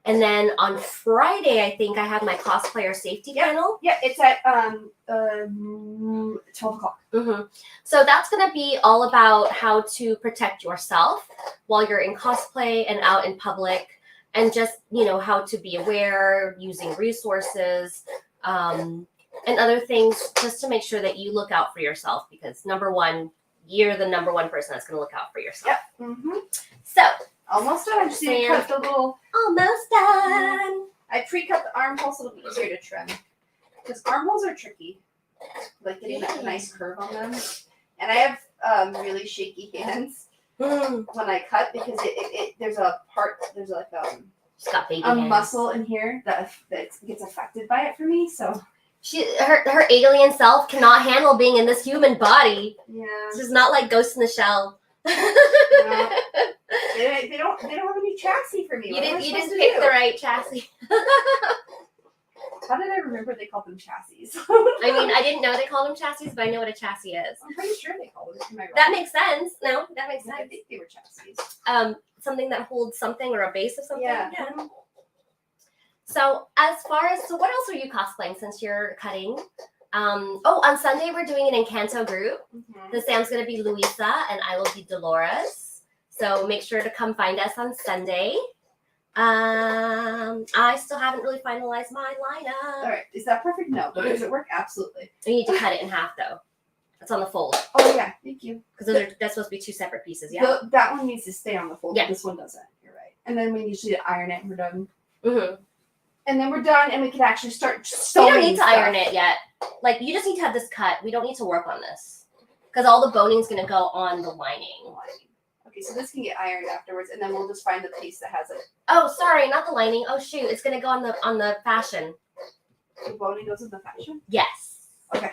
[SPEAKER 1] And then on Friday, I think I have my cosplayer safety panel.
[SPEAKER 2] Yeah, it's at 12 o'clock.
[SPEAKER 1] Mm-hmm. So that's going to be all about how to protect yourself while you're in cosplay and out in public, and just, how to be aware, using resources, and other things, just to make sure that you look out for yourself, because number one, you're the number one person that's going to look out for yourself.
[SPEAKER 2] Yep. Mm-hmm.
[SPEAKER 1] So
[SPEAKER 2] almost done. I just need to cut the little.
[SPEAKER 1] Almost done.
[SPEAKER 2] I pre-cut the armholes so it'll be easier to trim, because armholes are tricky, like getting that nice curve on them. And I have really shaky hands when I cut, because there's
[SPEAKER 1] She's got baby
[SPEAKER 2] a
[SPEAKER 1] hands.
[SPEAKER 2] muscle in here that gets affected by it for me. So
[SPEAKER 1] her alien self cannot handle being in this human body.
[SPEAKER 2] yeah,
[SPEAKER 1] It's just not like Ghost in the Shell.
[SPEAKER 2] no, they don't have any chassis for me.
[SPEAKER 1] You
[SPEAKER 2] What am I
[SPEAKER 1] didn't
[SPEAKER 2] supposed to
[SPEAKER 1] pick
[SPEAKER 2] do?
[SPEAKER 1] the right chassis.
[SPEAKER 2] How did I remember they called them chassis?
[SPEAKER 1] I mean, I didn't know they called them chassis, but I know what a chassis is.
[SPEAKER 2] I'm pretty sure they called them. Am I wrong?
[SPEAKER 1] That makes sense. No, that makes
[SPEAKER 2] I
[SPEAKER 1] sense.
[SPEAKER 2] think they were chassis.
[SPEAKER 1] Something that holds something, or a base of something.
[SPEAKER 2] Yeah.
[SPEAKER 1] So what else are you cosplaying since you're cutting? On Sunday we're doing an Encanto group.
[SPEAKER 2] Mm-hmm.
[SPEAKER 1] The Sam's gonna be Luisa and I will be Dolores. So make sure to come find us on Sunday. I still haven't really finalized my lineup.
[SPEAKER 2] All right, is that perfect? No, but does it work? Absolutely.
[SPEAKER 1] We need to cut it in half though. It's on the fold
[SPEAKER 2] Oh yeah, thank you.
[SPEAKER 1] because that's supposed to be 2 separate pieces. Yeah.
[SPEAKER 2] That one needs to stay on the fold.
[SPEAKER 1] Yeah.
[SPEAKER 2] This one doesn't. You're right. And then we usually iron it, and we're done.
[SPEAKER 1] Mm-hmm.
[SPEAKER 2] And then we're done, and we can actually start
[SPEAKER 1] We
[SPEAKER 2] sewing.
[SPEAKER 1] don't need to
[SPEAKER 2] stuff.
[SPEAKER 1] iron it yet. Like, you just need to have this cut. We don't need to work on this because all the boning's gonna go on the lining.
[SPEAKER 2] Okay, so this can get ironed afterwards, and then we'll just find the piece that has it.
[SPEAKER 1] Oh, sorry, not the lining. Oh shoot, it's gonna go on the fashion.
[SPEAKER 2] The boning goes in the fashion.
[SPEAKER 1] Yes.
[SPEAKER 2] Okay.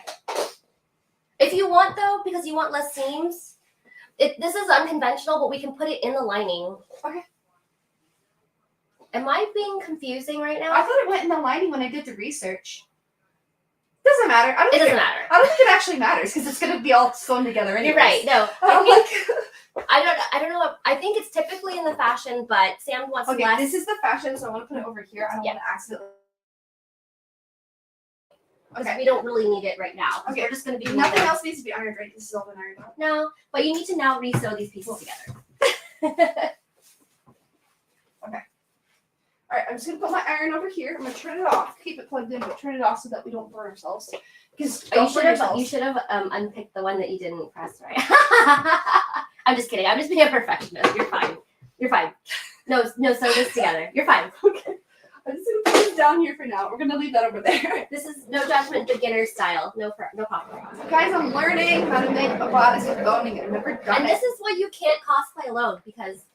[SPEAKER 1] If you want though, because you want less seams, this is unconventional, but we can put it in the lining.
[SPEAKER 2] Okay.
[SPEAKER 1] Am I being confusing right now?
[SPEAKER 2] I thought it went in the lining when I did the research. Doesn't matter. I don't
[SPEAKER 1] It
[SPEAKER 2] think
[SPEAKER 1] doesn't matter.
[SPEAKER 2] I don't think it actually matters because it's gonna be all sewn together anyway.
[SPEAKER 1] You're right. No,
[SPEAKER 2] I'm like,
[SPEAKER 1] I don't know. I think it's typically in the fashion, but Sam wants
[SPEAKER 2] okay,
[SPEAKER 1] less.
[SPEAKER 2] this is the fashion, so I want to put it over here. I don't
[SPEAKER 1] Yeah.
[SPEAKER 2] want to accidentally.
[SPEAKER 1] Because
[SPEAKER 2] Okay.
[SPEAKER 1] we don't really need it right now. 'Cause
[SPEAKER 2] Okay.
[SPEAKER 1] We're just gonna be
[SPEAKER 2] Nothing
[SPEAKER 1] moving.
[SPEAKER 2] else needs to be ironed, right? This is all been ironed out.
[SPEAKER 1] No, but you need to now re-sew these pieces together.
[SPEAKER 2] All right, I'm just gonna put my iron over here. I'm gonna turn it off. Keep it plugged in, but turn it off so that we don't burn ourselves. Because
[SPEAKER 1] You should have unpicked the one that you didn't press right. I'm just kidding. I'm just being a perfectionist. You're fine. You're fine. No, sew this together. You're fine.
[SPEAKER 2] Okay. I'm just gonna put it down here for now. We're gonna leave that over there.
[SPEAKER 1] This is no judgment, beginner style. No problem.
[SPEAKER 2] Guys, I'm learning how to make a bodice with boning. I've never done
[SPEAKER 1] And
[SPEAKER 2] it.
[SPEAKER 1] this is why you can't cosplay alone, because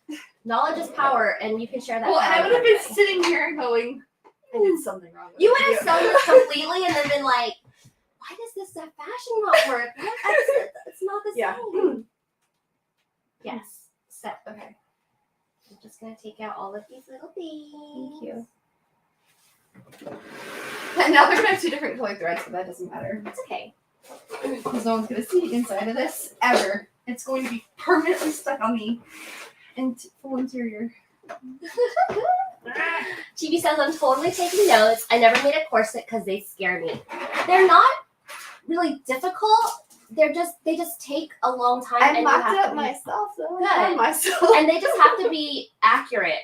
[SPEAKER 1] knowledge is power, and you can share that.
[SPEAKER 2] Well, and I
[SPEAKER 1] power
[SPEAKER 2] would have
[SPEAKER 1] with
[SPEAKER 2] been
[SPEAKER 1] others.
[SPEAKER 2] sitting here going, I did something wrong. with
[SPEAKER 1] You
[SPEAKER 2] the
[SPEAKER 1] would have
[SPEAKER 2] video.
[SPEAKER 1] sewn this completely and then been like, why does this fashion not work? It's not the
[SPEAKER 2] Yeah.
[SPEAKER 1] same. Yes. So,
[SPEAKER 2] Okay.
[SPEAKER 1] I'm just going to take out all of these little things.
[SPEAKER 2] Thank you. And now they're gonna have 2 different color threads, but that doesn't matter.
[SPEAKER 1] It's okay.
[SPEAKER 2] Because no one's gonna see the inside of this ever. It's going to be permanently stuck on the full interior.
[SPEAKER 1] Chibi says, I'm totally taking notes. I never made a corset because they scare me. They're not really difficult. They just take a long time.
[SPEAKER 2] I
[SPEAKER 1] and you
[SPEAKER 2] mocked
[SPEAKER 1] have
[SPEAKER 2] it
[SPEAKER 1] to
[SPEAKER 2] up
[SPEAKER 1] be-
[SPEAKER 2] myself, though.
[SPEAKER 1] Good.
[SPEAKER 2] I myself.
[SPEAKER 1] And they just have to be accurate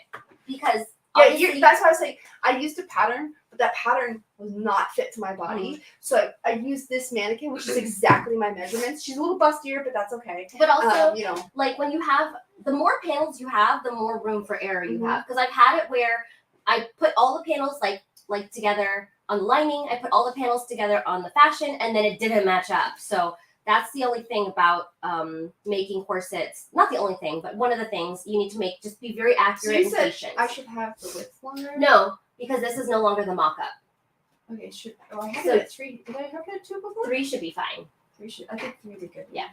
[SPEAKER 1] because
[SPEAKER 2] Yeah,
[SPEAKER 1] obviously-
[SPEAKER 2] that's why I was saying I used a pattern, but that pattern was not fit to my body. So I used this mannequin, which is exactly my measurements. She's a little bustier, but that's okay.
[SPEAKER 1] But also,
[SPEAKER 2] you know,
[SPEAKER 1] like when you have, the more panels you have, the more room for error you
[SPEAKER 2] Mhm.
[SPEAKER 1] have. Because I've had it where I put all the panels like together on the lining, I put all the panels together on the fashion, and then it didn't match up. So that's the only thing about making corsets. Not the only thing, but one of the things you need to make. Just be very
[SPEAKER 2] so
[SPEAKER 1] accurate
[SPEAKER 2] you
[SPEAKER 1] and
[SPEAKER 2] said
[SPEAKER 1] patient.
[SPEAKER 2] I should have the width longer?
[SPEAKER 1] No, because this is no longer the mock-up.
[SPEAKER 2] Okay, should I have
[SPEAKER 1] So-
[SPEAKER 2] it at 3? Did I have it at 2 before?
[SPEAKER 1] 3 should be fine.
[SPEAKER 2] 3 should. I think 3 would be good.
[SPEAKER 1] Yeah.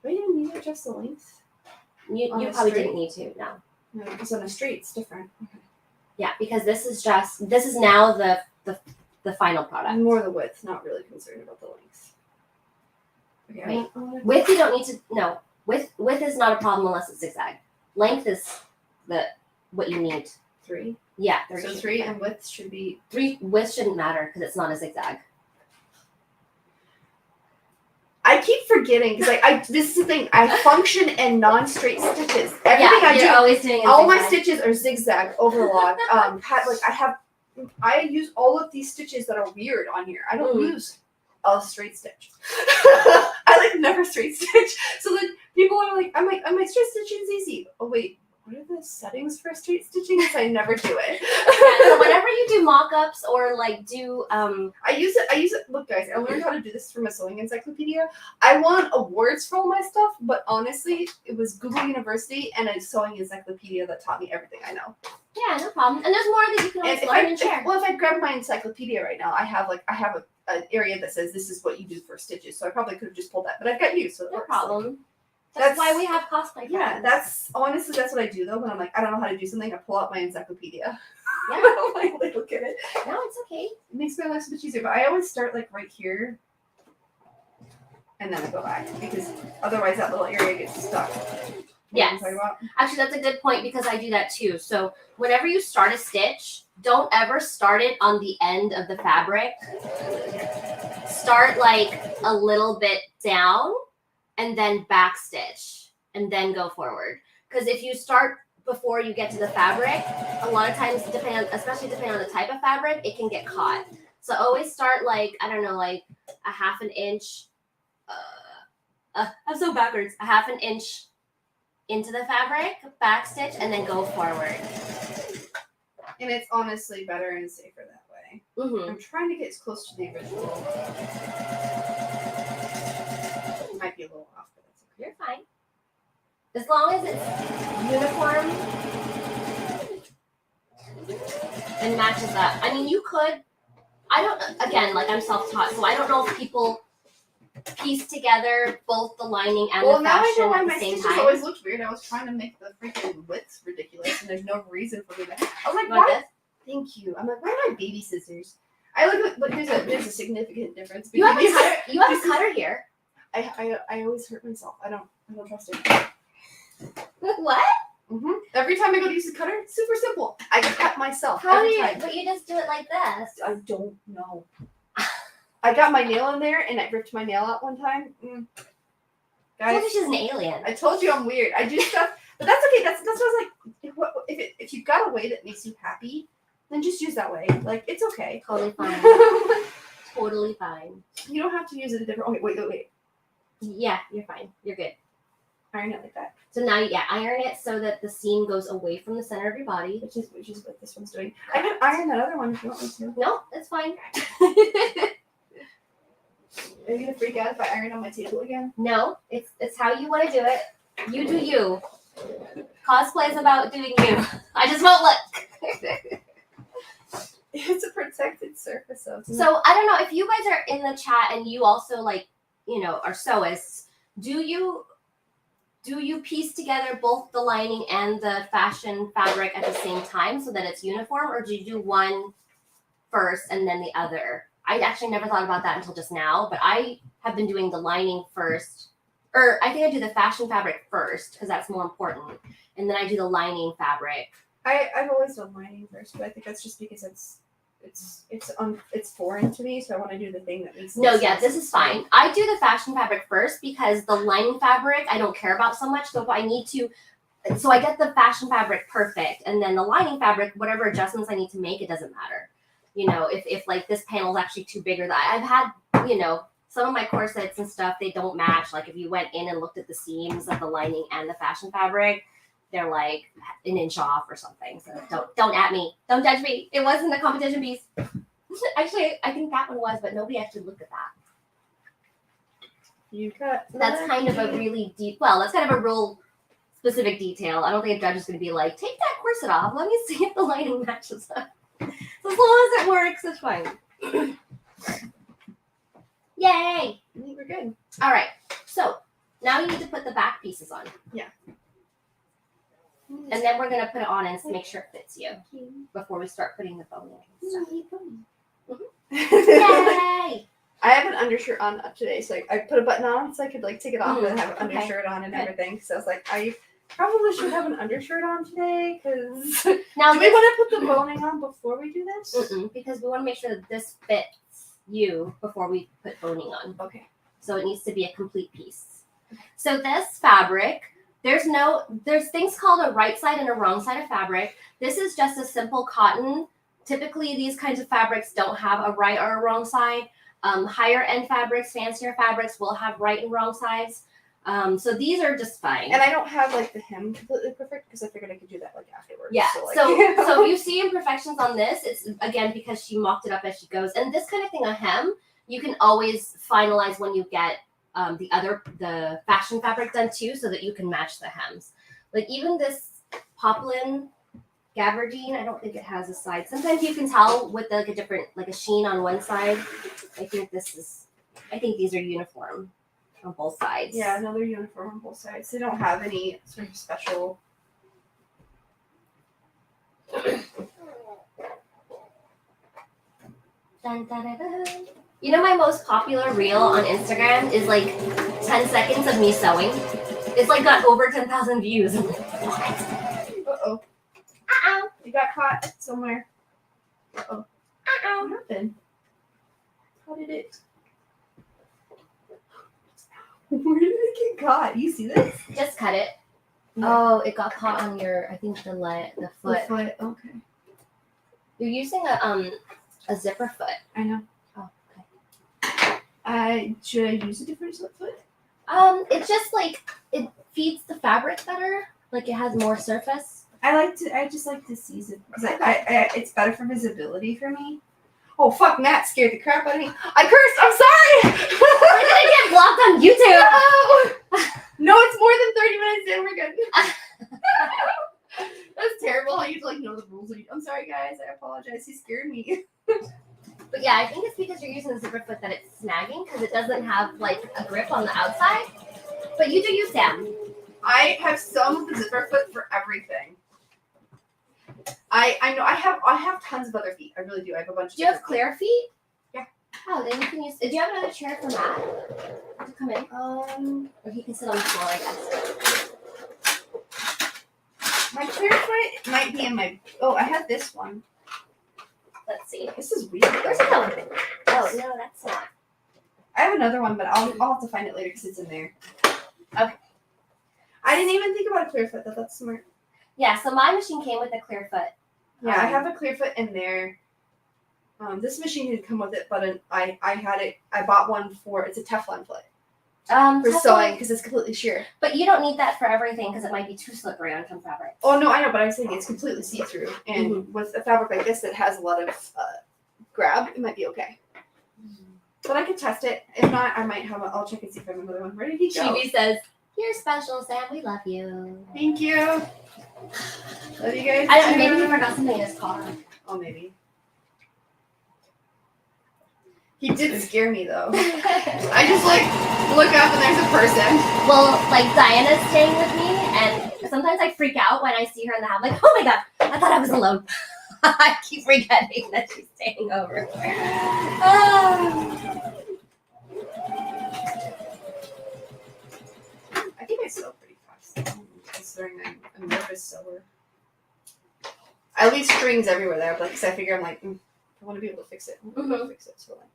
[SPEAKER 2] Do you need to adjust the length?
[SPEAKER 1] You
[SPEAKER 2] On a
[SPEAKER 1] probably
[SPEAKER 2] straight?
[SPEAKER 1] didn't need to, no.
[SPEAKER 2] No, because on a straight it's different. Okay.
[SPEAKER 1] Yeah, because this is now the final product.
[SPEAKER 2] I'm more the width, not really concerned about the length. Okay,
[SPEAKER 1] Right.
[SPEAKER 2] I wanna-
[SPEAKER 1] Width you don't need to, no. Width is not a problem unless it's zigzag. Length is what you need.
[SPEAKER 2] 3.
[SPEAKER 1] Yeah,
[SPEAKER 2] So
[SPEAKER 1] should be
[SPEAKER 2] 3
[SPEAKER 1] fine.
[SPEAKER 2] and width should be.
[SPEAKER 1] 3 width shouldn't matter because it's not a zigzag.
[SPEAKER 2] I keep forgetting because I this is the thing. I function in non-straight stitches. Everything I
[SPEAKER 1] you're
[SPEAKER 2] do,
[SPEAKER 1] always doing a
[SPEAKER 2] all my
[SPEAKER 1] zigzag.
[SPEAKER 2] stitches are zigzag overlock. I use all of these stitches that are weird on here. I don't use a straight stitch. I never straight stitch. So then people are like, I'm like straight stitching is easy. Oh wait, what are the settings for straight stitching? Because I never do it.
[SPEAKER 1] Yeah, so whenever you do mock-ups or do
[SPEAKER 2] I use it. Look, guys, I learned how to do this from a sewing encyclopedia. I won awards for all my stuff, but honestly, it was Google University and a sewing encyclopedia that taught me everything I know.
[SPEAKER 1] yeah, no problem. And there's more that you can always learn and share.
[SPEAKER 2] If I grab my encyclopedia right now, I have an area that says this is what you do for stitches. So I probably could have just pulled that, but I've got you, so it
[SPEAKER 1] No
[SPEAKER 2] works.
[SPEAKER 1] problem. That's why we have cosplay.
[SPEAKER 2] Yeah,
[SPEAKER 1] friends.
[SPEAKER 2] that's honestly what I do though. When I'm like, I don't know how to do something, I pull out my encyclopedia.
[SPEAKER 1] Yeah.
[SPEAKER 2] I'm like, look at it.
[SPEAKER 1] No, it's okay.
[SPEAKER 2] It makes my life so much easier. But I always start right here, and then I go back because otherwise that little area gets stuck.
[SPEAKER 1] Yes. Actually, that's a good point because I do that too. So whenever you start a stitch, don't ever start it on the end of the fabric. Start a little bit down and then back stitch and then go forward. Because if you start before you get to the fabric, a lot of times, especially depending on the type of fabric, it can get caught. So always start a half an inch. I'm so backwards. A half an inch into the fabric, back stitch, and then go forward.
[SPEAKER 2] And it's honestly better and safer that way.
[SPEAKER 1] Mm-hmm.
[SPEAKER 2] I'm trying to get as close to the original. It might be a little off, but that's okay.
[SPEAKER 1] You're fine. As long as it's uniform and matches up. I mean, you could, I'm self-taught, so I don't know if people piece together both the lining and the
[SPEAKER 2] now I
[SPEAKER 1] fashion
[SPEAKER 2] know why
[SPEAKER 1] at
[SPEAKER 2] my
[SPEAKER 1] the same
[SPEAKER 2] stitches
[SPEAKER 1] time.
[SPEAKER 2] always looked weird. I was trying to make the freaking widths ridiculous, and there's no reason for me to. I was like,
[SPEAKER 1] You want
[SPEAKER 2] why?
[SPEAKER 1] this?
[SPEAKER 2] Thank you. I'm like, why are my baby scissors? I look, there's a significant difference
[SPEAKER 1] You
[SPEAKER 2] between
[SPEAKER 1] have a
[SPEAKER 2] these.
[SPEAKER 1] cutter. You have a cutter here.
[SPEAKER 2] I always hurt myself. I don't trust it.
[SPEAKER 1] What?
[SPEAKER 2] Every time I go to use the cutter, it's super simple. I cut myself
[SPEAKER 1] How do
[SPEAKER 2] every
[SPEAKER 1] you?
[SPEAKER 2] time.
[SPEAKER 1] But you just do it like this.
[SPEAKER 2] I don't know. I got my nail in there and I ripped my nail out one time.
[SPEAKER 1] I
[SPEAKER 2] Guys,
[SPEAKER 1] told you she's an alien.
[SPEAKER 2] I told you I'm weird. I do stuff, but that's okay. That's what I was like. If you've got a way that makes you happy, then just use that way. It's okay.
[SPEAKER 1] Totally fine. Totally fine.
[SPEAKER 2] You don't have to use it a different. Okay, wait.
[SPEAKER 1] Yeah, you're fine. You're good.
[SPEAKER 2] Iron it like that,
[SPEAKER 1] So now, iron it so that the seam goes away from the center of your body.
[SPEAKER 2] which is what this one's doing. I can iron that other one if you want me to.
[SPEAKER 1] No, that's fine.
[SPEAKER 2] Are you gonna freak out if I iron on my table again?
[SPEAKER 1] No, it's how you want to do it. You do you. Cosplay is about doing you. I just won't look.
[SPEAKER 2] It's a protected surface, so.
[SPEAKER 1] So I don't know if you guys are in the chat and you also are sewists. Do you piece together both the lining and the fashion fabric at the same time so that it's uniform, or do you do one first and then the other? I actually never thought about that until just now, but I have been doing the lining first, or I think I do the fashion fabric first because that's more important, and then I do the lining fabric.
[SPEAKER 2] I've always done lining first, but I think that's just because it's foreign to me, so I want to do the thing that makes.
[SPEAKER 1] No, yeah, this is fine. I do the fashion fabric first because the lining fabric I don't care about so much. So if I need to, so I get the fashion fabric perfect, and then the lining fabric, whatever adjustments I need to make, it doesn't matter. you know, if like this panel is actually too big or that. I've had, you know, some of my corsets and stuff, they don't match. Like if you went in and looked at the seams of the lining and the fashion fabric, they're like an inch off or something. So don't at me. Don't judge me. It wasn't a competition piece. Actually, I think that one was, but nobody actually looked at that.
[SPEAKER 2] You got
[SPEAKER 1] That's kind of a really deep, well, that's kind of a real specific detail. I don't think a judge is going to be like, take that corset off. Let me see if the lining matches up. So as long as it works, it's fine. Yay!
[SPEAKER 2] I think we're good.
[SPEAKER 1] All right. So now you need to put the back pieces on.
[SPEAKER 2] Yeah.
[SPEAKER 1] And then we're going to put it on and make sure it fits you before we start putting the bone in. Yay!
[SPEAKER 2] I have an undershirt on today, so I put a button on so I could like take it off and have an undershirt on and everything. So I was like, I probably should have an undershirt on today because
[SPEAKER 1] Now
[SPEAKER 2] do we want to put the boning on before we do this?
[SPEAKER 1] because we want to make sure that this fits you before we put boning on.
[SPEAKER 2] Okay.
[SPEAKER 1] So it needs to be a complete piece. So this fabric, there's things called a right side and a wrong side of fabric. This is just a simple cotton. Typically, these kinds of fabrics don't have a right or a wrong side. Higher end fabrics, fancier fabrics will have right and wrong sides. So these are just fine.
[SPEAKER 2] And I don't have like the hem completely perfect because I figured I could do that like afterwards.
[SPEAKER 1] Yeah.
[SPEAKER 2] So, like,
[SPEAKER 1] So if you see imperfections on this, it's again because she mocked it up as she goes. And this kind of thing, a hem, you can always finalize when you get the fashion fabric done too, so that you can match the hems. Like even this poplin gabardine, I don't think it has a side. Sometimes you can tell with like a different, like a sheen on one side. I think these are uniform on both sides.
[SPEAKER 2] yeah, no, they're uniform on both sides. They don't have any sort of special.
[SPEAKER 1] Dun, dun, dun, dun. You know, my most popular reel on Instagram is like 10 seconds of me sewing. It's like got over 10,000 views. I'm like, what?
[SPEAKER 2] Uh-oh.
[SPEAKER 1] Uh-oh.
[SPEAKER 2] You got caught somewhere. Uh-oh.
[SPEAKER 1] Uh-oh.
[SPEAKER 2] What happened? How did it? Where did it get caught? You see this?
[SPEAKER 1] Just cut it.
[SPEAKER 2] Yeah.
[SPEAKER 1] Oh, it got caught on your, I think the foot.
[SPEAKER 2] The foot. Okay.
[SPEAKER 1] You're using a zipper foot.
[SPEAKER 2] I know.
[SPEAKER 1] Oh, okay.
[SPEAKER 2] Should I use a different foot?
[SPEAKER 1] It's just like it feeds the fabric better. Like it has more surface.
[SPEAKER 2] I just like to seize it because I it's better for visibility for me. Oh fuck! Matt scared the crap out of me. I cursed. I'm sorry.
[SPEAKER 1] We're gonna get blocked on YouTube.
[SPEAKER 2] No, it's more than 30 minutes in. We're good. That's terrible. How you like know the rules. I'm sorry, guys. I apologize. He scared me.
[SPEAKER 1] But yeah, I think it's because you're using the zipper foot that it's snagging because it doesn't have like a grip on the outside. But you do use them.
[SPEAKER 2] I have some of the zipper foot for everything. I know I have tons of other feet. I really do. I have a bunch of
[SPEAKER 1] Do you have clear feet?
[SPEAKER 2] Yeah.
[SPEAKER 1] Oh, then you can use. Do you have another chair for Matt to come in? Or he can sit on the floor, I guess.
[SPEAKER 2] My clear foot might be in my. Oh, I have this one.
[SPEAKER 1] Let's see.
[SPEAKER 2] This is weird.
[SPEAKER 1] Where's the other thing? Oh no, that's not.
[SPEAKER 2] I have another one, but I'll have to find it later because it's in there.
[SPEAKER 1] Okay.
[SPEAKER 2] I didn't even think about a clear foot though. That's smart.
[SPEAKER 1] Yeah. So my machine came with a clear foot.
[SPEAKER 2] Yeah, I have a clear foot in there. This machine didn't come with it, but I had it. I bought one it's a Teflon foot for sewing because it's completely sheer.
[SPEAKER 1] But you don't need that for everything because it might be too slippery on some fabrics.
[SPEAKER 2] Oh no, I know, but I'm saying it's completely see-through, and with a fabric like this that has a lot of grab, it might be okay. But I could test it. If not, I might have. I'll check and see if I have another one. Where did he go?
[SPEAKER 1] Chibi says, "You're special, Sam. We love you."
[SPEAKER 2] Thank you. Love you guys.
[SPEAKER 1] Maybe he forgot something in his car.
[SPEAKER 2] Oh, maybe. He did scare me though. I just like look up and there's a person.
[SPEAKER 1] Well, like Diana's staying with me, and sometimes I freak out when I see her in the house. Like, oh my god, I thought I was alone. I keep forgetting that she's staying over.
[SPEAKER 2] I think I sew pretty fast, considering I'm a nervous sewer. I leave strings everywhere there, because I figure I'm like, I want to be able to fix it. I want to be able to fix it. So like.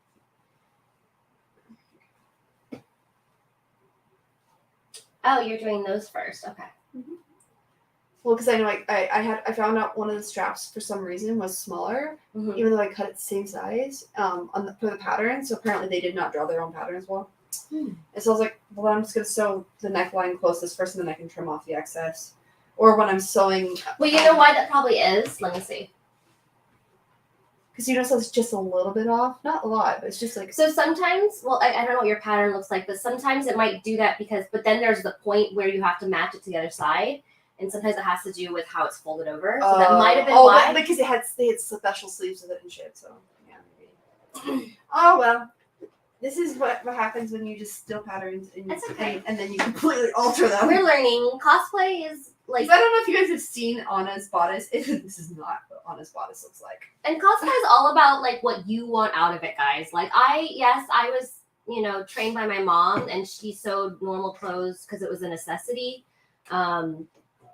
[SPEAKER 1] Oh, you're doing those first. Okay.
[SPEAKER 2] Well, because I know I found out one of the straps for some reason was smaller,
[SPEAKER 1] Mhm.
[SPEAKER 2] even though I cut it the same size for the pattern. So apparently they did not draw their own pattern as well. And so I was like, well, I'm just gonna sew the neckline closest first, and then I can trim off the excess. Or when I'm sewing.
[SPEAKER 1] Well, you know why that probably is? Let me see.
[SPEAKER 2] Because you notice it's just a little bit off, not a lot, but it's just like.
[SPEAKER 1] So sometimes, well, I don't know what your pattern looks like, but sometimes it might do that but then there's the point where you have to match it to the other side, and sometimes it has to do with how it's folded over. So that might have been why.
[SPEAKER 2] Because they had special sleeves with it and shit. So yeah, maybe. Oh well, this is what happens when you just steal patterns and then you completely alter them.
[SPEAKER 1] We're learning. Cosplay is like.
[SPEAKER 2] I don't know if you guys have seen Anna's bodice. This is not what Anna's bodice looks like.
[SPEAKER 1] And cosplay is all about like what you want out of it, guys. Like I was, trained by my mom, and she sewed normal clothes because it was a necessity.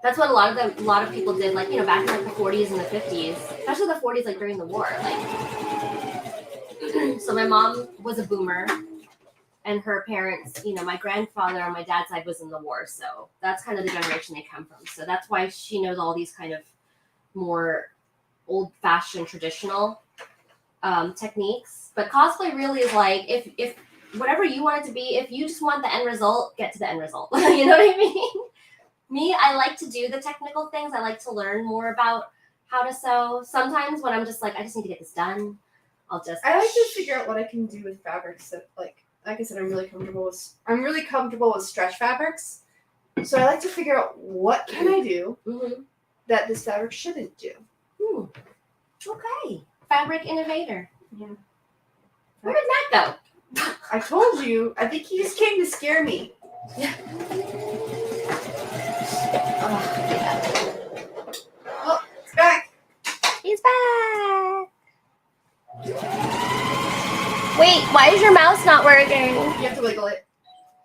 [SPEAKER 1] That's what a lot of people did, like back in like the 40s and the 50s, especially the 40s, like during the war. Like, so my mom was a boomer, and her parents, my grandfather on my dad's side was in the war, so that's kind of the generation they come from. So that's why she knows all these kind of more old-fashioned traditional techniques. But cosplay really is like if whatever you want it to be, if you just want the end result, get to the end result. You know what I mean? Me, I like to do the technical things. I like to learn more about how to sew. Sometimes when I'm just like, I just need to get this done, I like
[SPEAKER 2] to figure out what I can do with fabrics that like I said, I'm really comfortable with stretch fabrics. So I like to figure out what can I do that this fabric shouldn't do.
[SPEAKER 1] Okay. Fabric innovator.
[SPEAKER 2] Yeah.
[SPEAKER 1] Where did that go?
[SPEAKER 2] I told you. I think he just came to scare me.
[SPEAKER 1] Yeah.
[SPEAKER 2] Oh, it's back.
[SPEAKER 1] He's back. Wait, why is your mouse not working?
[SPEAKER 2] You have to wiggle it.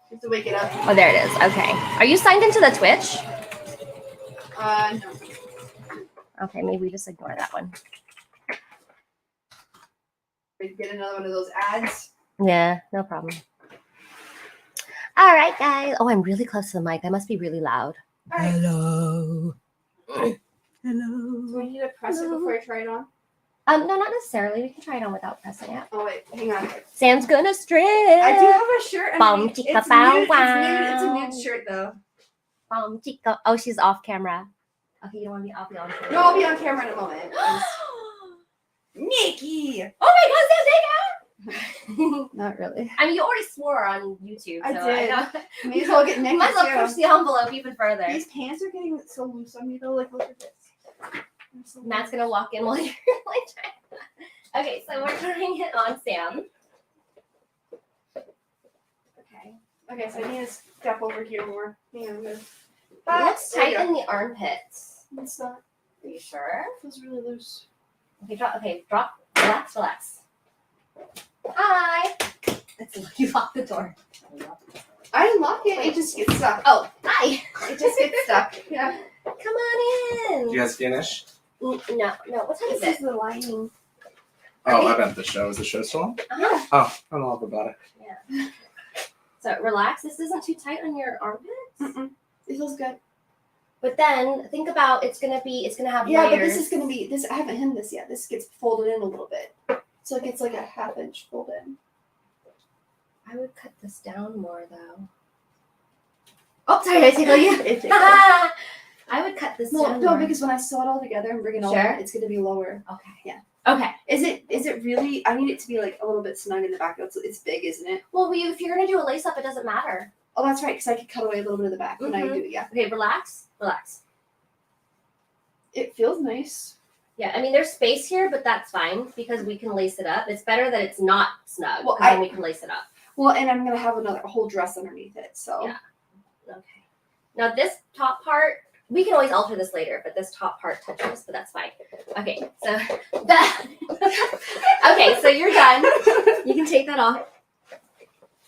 [SPEAKER 2] You have to wake it up.
[SPEAKER 1] Oh, there it is. Okay. Are you signed into the Twitch?
[SPEAKER 2] No.
[SPEAKER 1] Okay, maybe we just ignore that one.
[SPEAKER 2] Get another one of those ads.
[SPEAKER 1] Yeah, no problem. All right, guys. Oh, I'm really close to the mic. I must be really loud.
[SPEAKER 2] Right.
[SPEAKER 1] Hello.
[SPEAKER 2] Hello. Do we need to press it before I try it on?
[SPEAKER 1] No, not necessarily. We can try it on without pressing it.
[SPEAKER 2] Oh wait, hang on.
[SPEAKER 1] Sam's gonna strip.
[SPEAKER 2] I do have a shirt.
[SPEAKER 1] Bum
[SPEAKER 2] It's
[SPEAKER 1] bow
[SPEAKER 2] nude.
[SPEAKER 1] wow.
[SPEAKER 2] It's a nude shirt though.
[SPEAKER 1] Chica. Oh, she's off camera. Okay, you don't want me? I'll be on camera.
[SPEAKER 2] No, I'll be on camera in a moment. Nikki.
[SPEAKER 1] Oh my God, Sam!
[SPEAKER 2] Not really.
[SPEAKER 1] I mean, you already swore on YouTube.
[SPEAKER 2] I
[SPEAKER 1] So
[SPEAKER 2] did.
[SPEAKER 1] know.
[SPEAKER 2] May as well get Nikki.
[SPEAKER 1] Might as well push the envelope even further.
[SPEAKER 2] These pants are getting so loose on me though. Like, look at this. So
[SPEAKER 1] Matt's gonna walk in while you're like trying. Okay, so we're trying it on Sam. Okay.
[SPEAKER 2] Okay, so I need to step over here more. Hang on,
[SPEAKER 1] It looks tight in the armpits.
[SPEAKER 2] It's not.
[SPEAKER 1] Are you sure?
[SPEAKER 2] It feels really loose.
[SPEAKER 1] Okay, drop. Relax. Hi. You locked the door.
[SPEAKER 2] I unlock it. It just gets stuck.
[SPEAKER 1] Oh, hi.
[SPEAKER 2] It just gets stuck. Yeah.
[SPEAKER 1] Come on in.
[SPEAKER 3] You guys finish?
[SPEAKER 1] No. What time is
[SPEAKER 2] This is
[SPEAKER 1] it?
[SPEAKER 2] the lining.
[SPEAKER 3] Oh, I meant the show. Is the show still on?
[SPEAKER 1] Uh-huh.
[SPEAKER 3] Oh, I don't know about it.
[SPEAKER 1] Yeah. So relax. This isn't too tight on your armpits.
[SPEAKER 2] It feels good.
[SPEAKER 1] But then think about it's gonna have
[SPEAKER 2] Yeah,
[SPEAKER 1] layers.
[SPEAKER 2] but this is gonna be this. I haven't hemmed this yet. This gets folded in a little bit, so it gets like a half-inch fold in.
[SPEAKER 1] I would cut this down more though. Oh, sorry, I tickle you.
[SPEAKER 2] It tickles.
[SPEAKER 1] I would cut this
[SPEAKER 2] No,
[SPEAKER 1] down more.
[SPEAKER 2] because when I sew it all together and bring it all
[SPEAKER 1] Sure.
[SPEAKER 2] in, it's gonna be lower.
[SPEAKER 1] Okay.
[SPEAKER 2] Yeah.
[SPEAKER 1] Okay.
[SPEAKER 2] Is it really? I need it to be like a little bit snug in the back. It's big, isn't it?
[SPEAKER 1] Well, if you're gonna do a lace up, it doesn't matter.
[SPEAKER 2] Oh, that's right. Because I could cut away a little bit of the back when I do it. Yeah.
[SPEAKER 1] Okay, relax.
[SPEAKER 2] It feels nice.
[SPEAKER 1] Yeah, I mean, there's space here, but that's fine because we can lace it up. It's better that it's not snug
[SPEAKER 2] Well,
[SPEAKER 1] because then we can lace it up.
[SPEAKER 2] Well, and I'm gonna have a whole dress underneath it. So.
[SPEAKER 1] Yeah. Okay. Now this top part, we can always alter this later, but this top part touches, but that's fine. Okay, so okay, so you're done. You can take that off.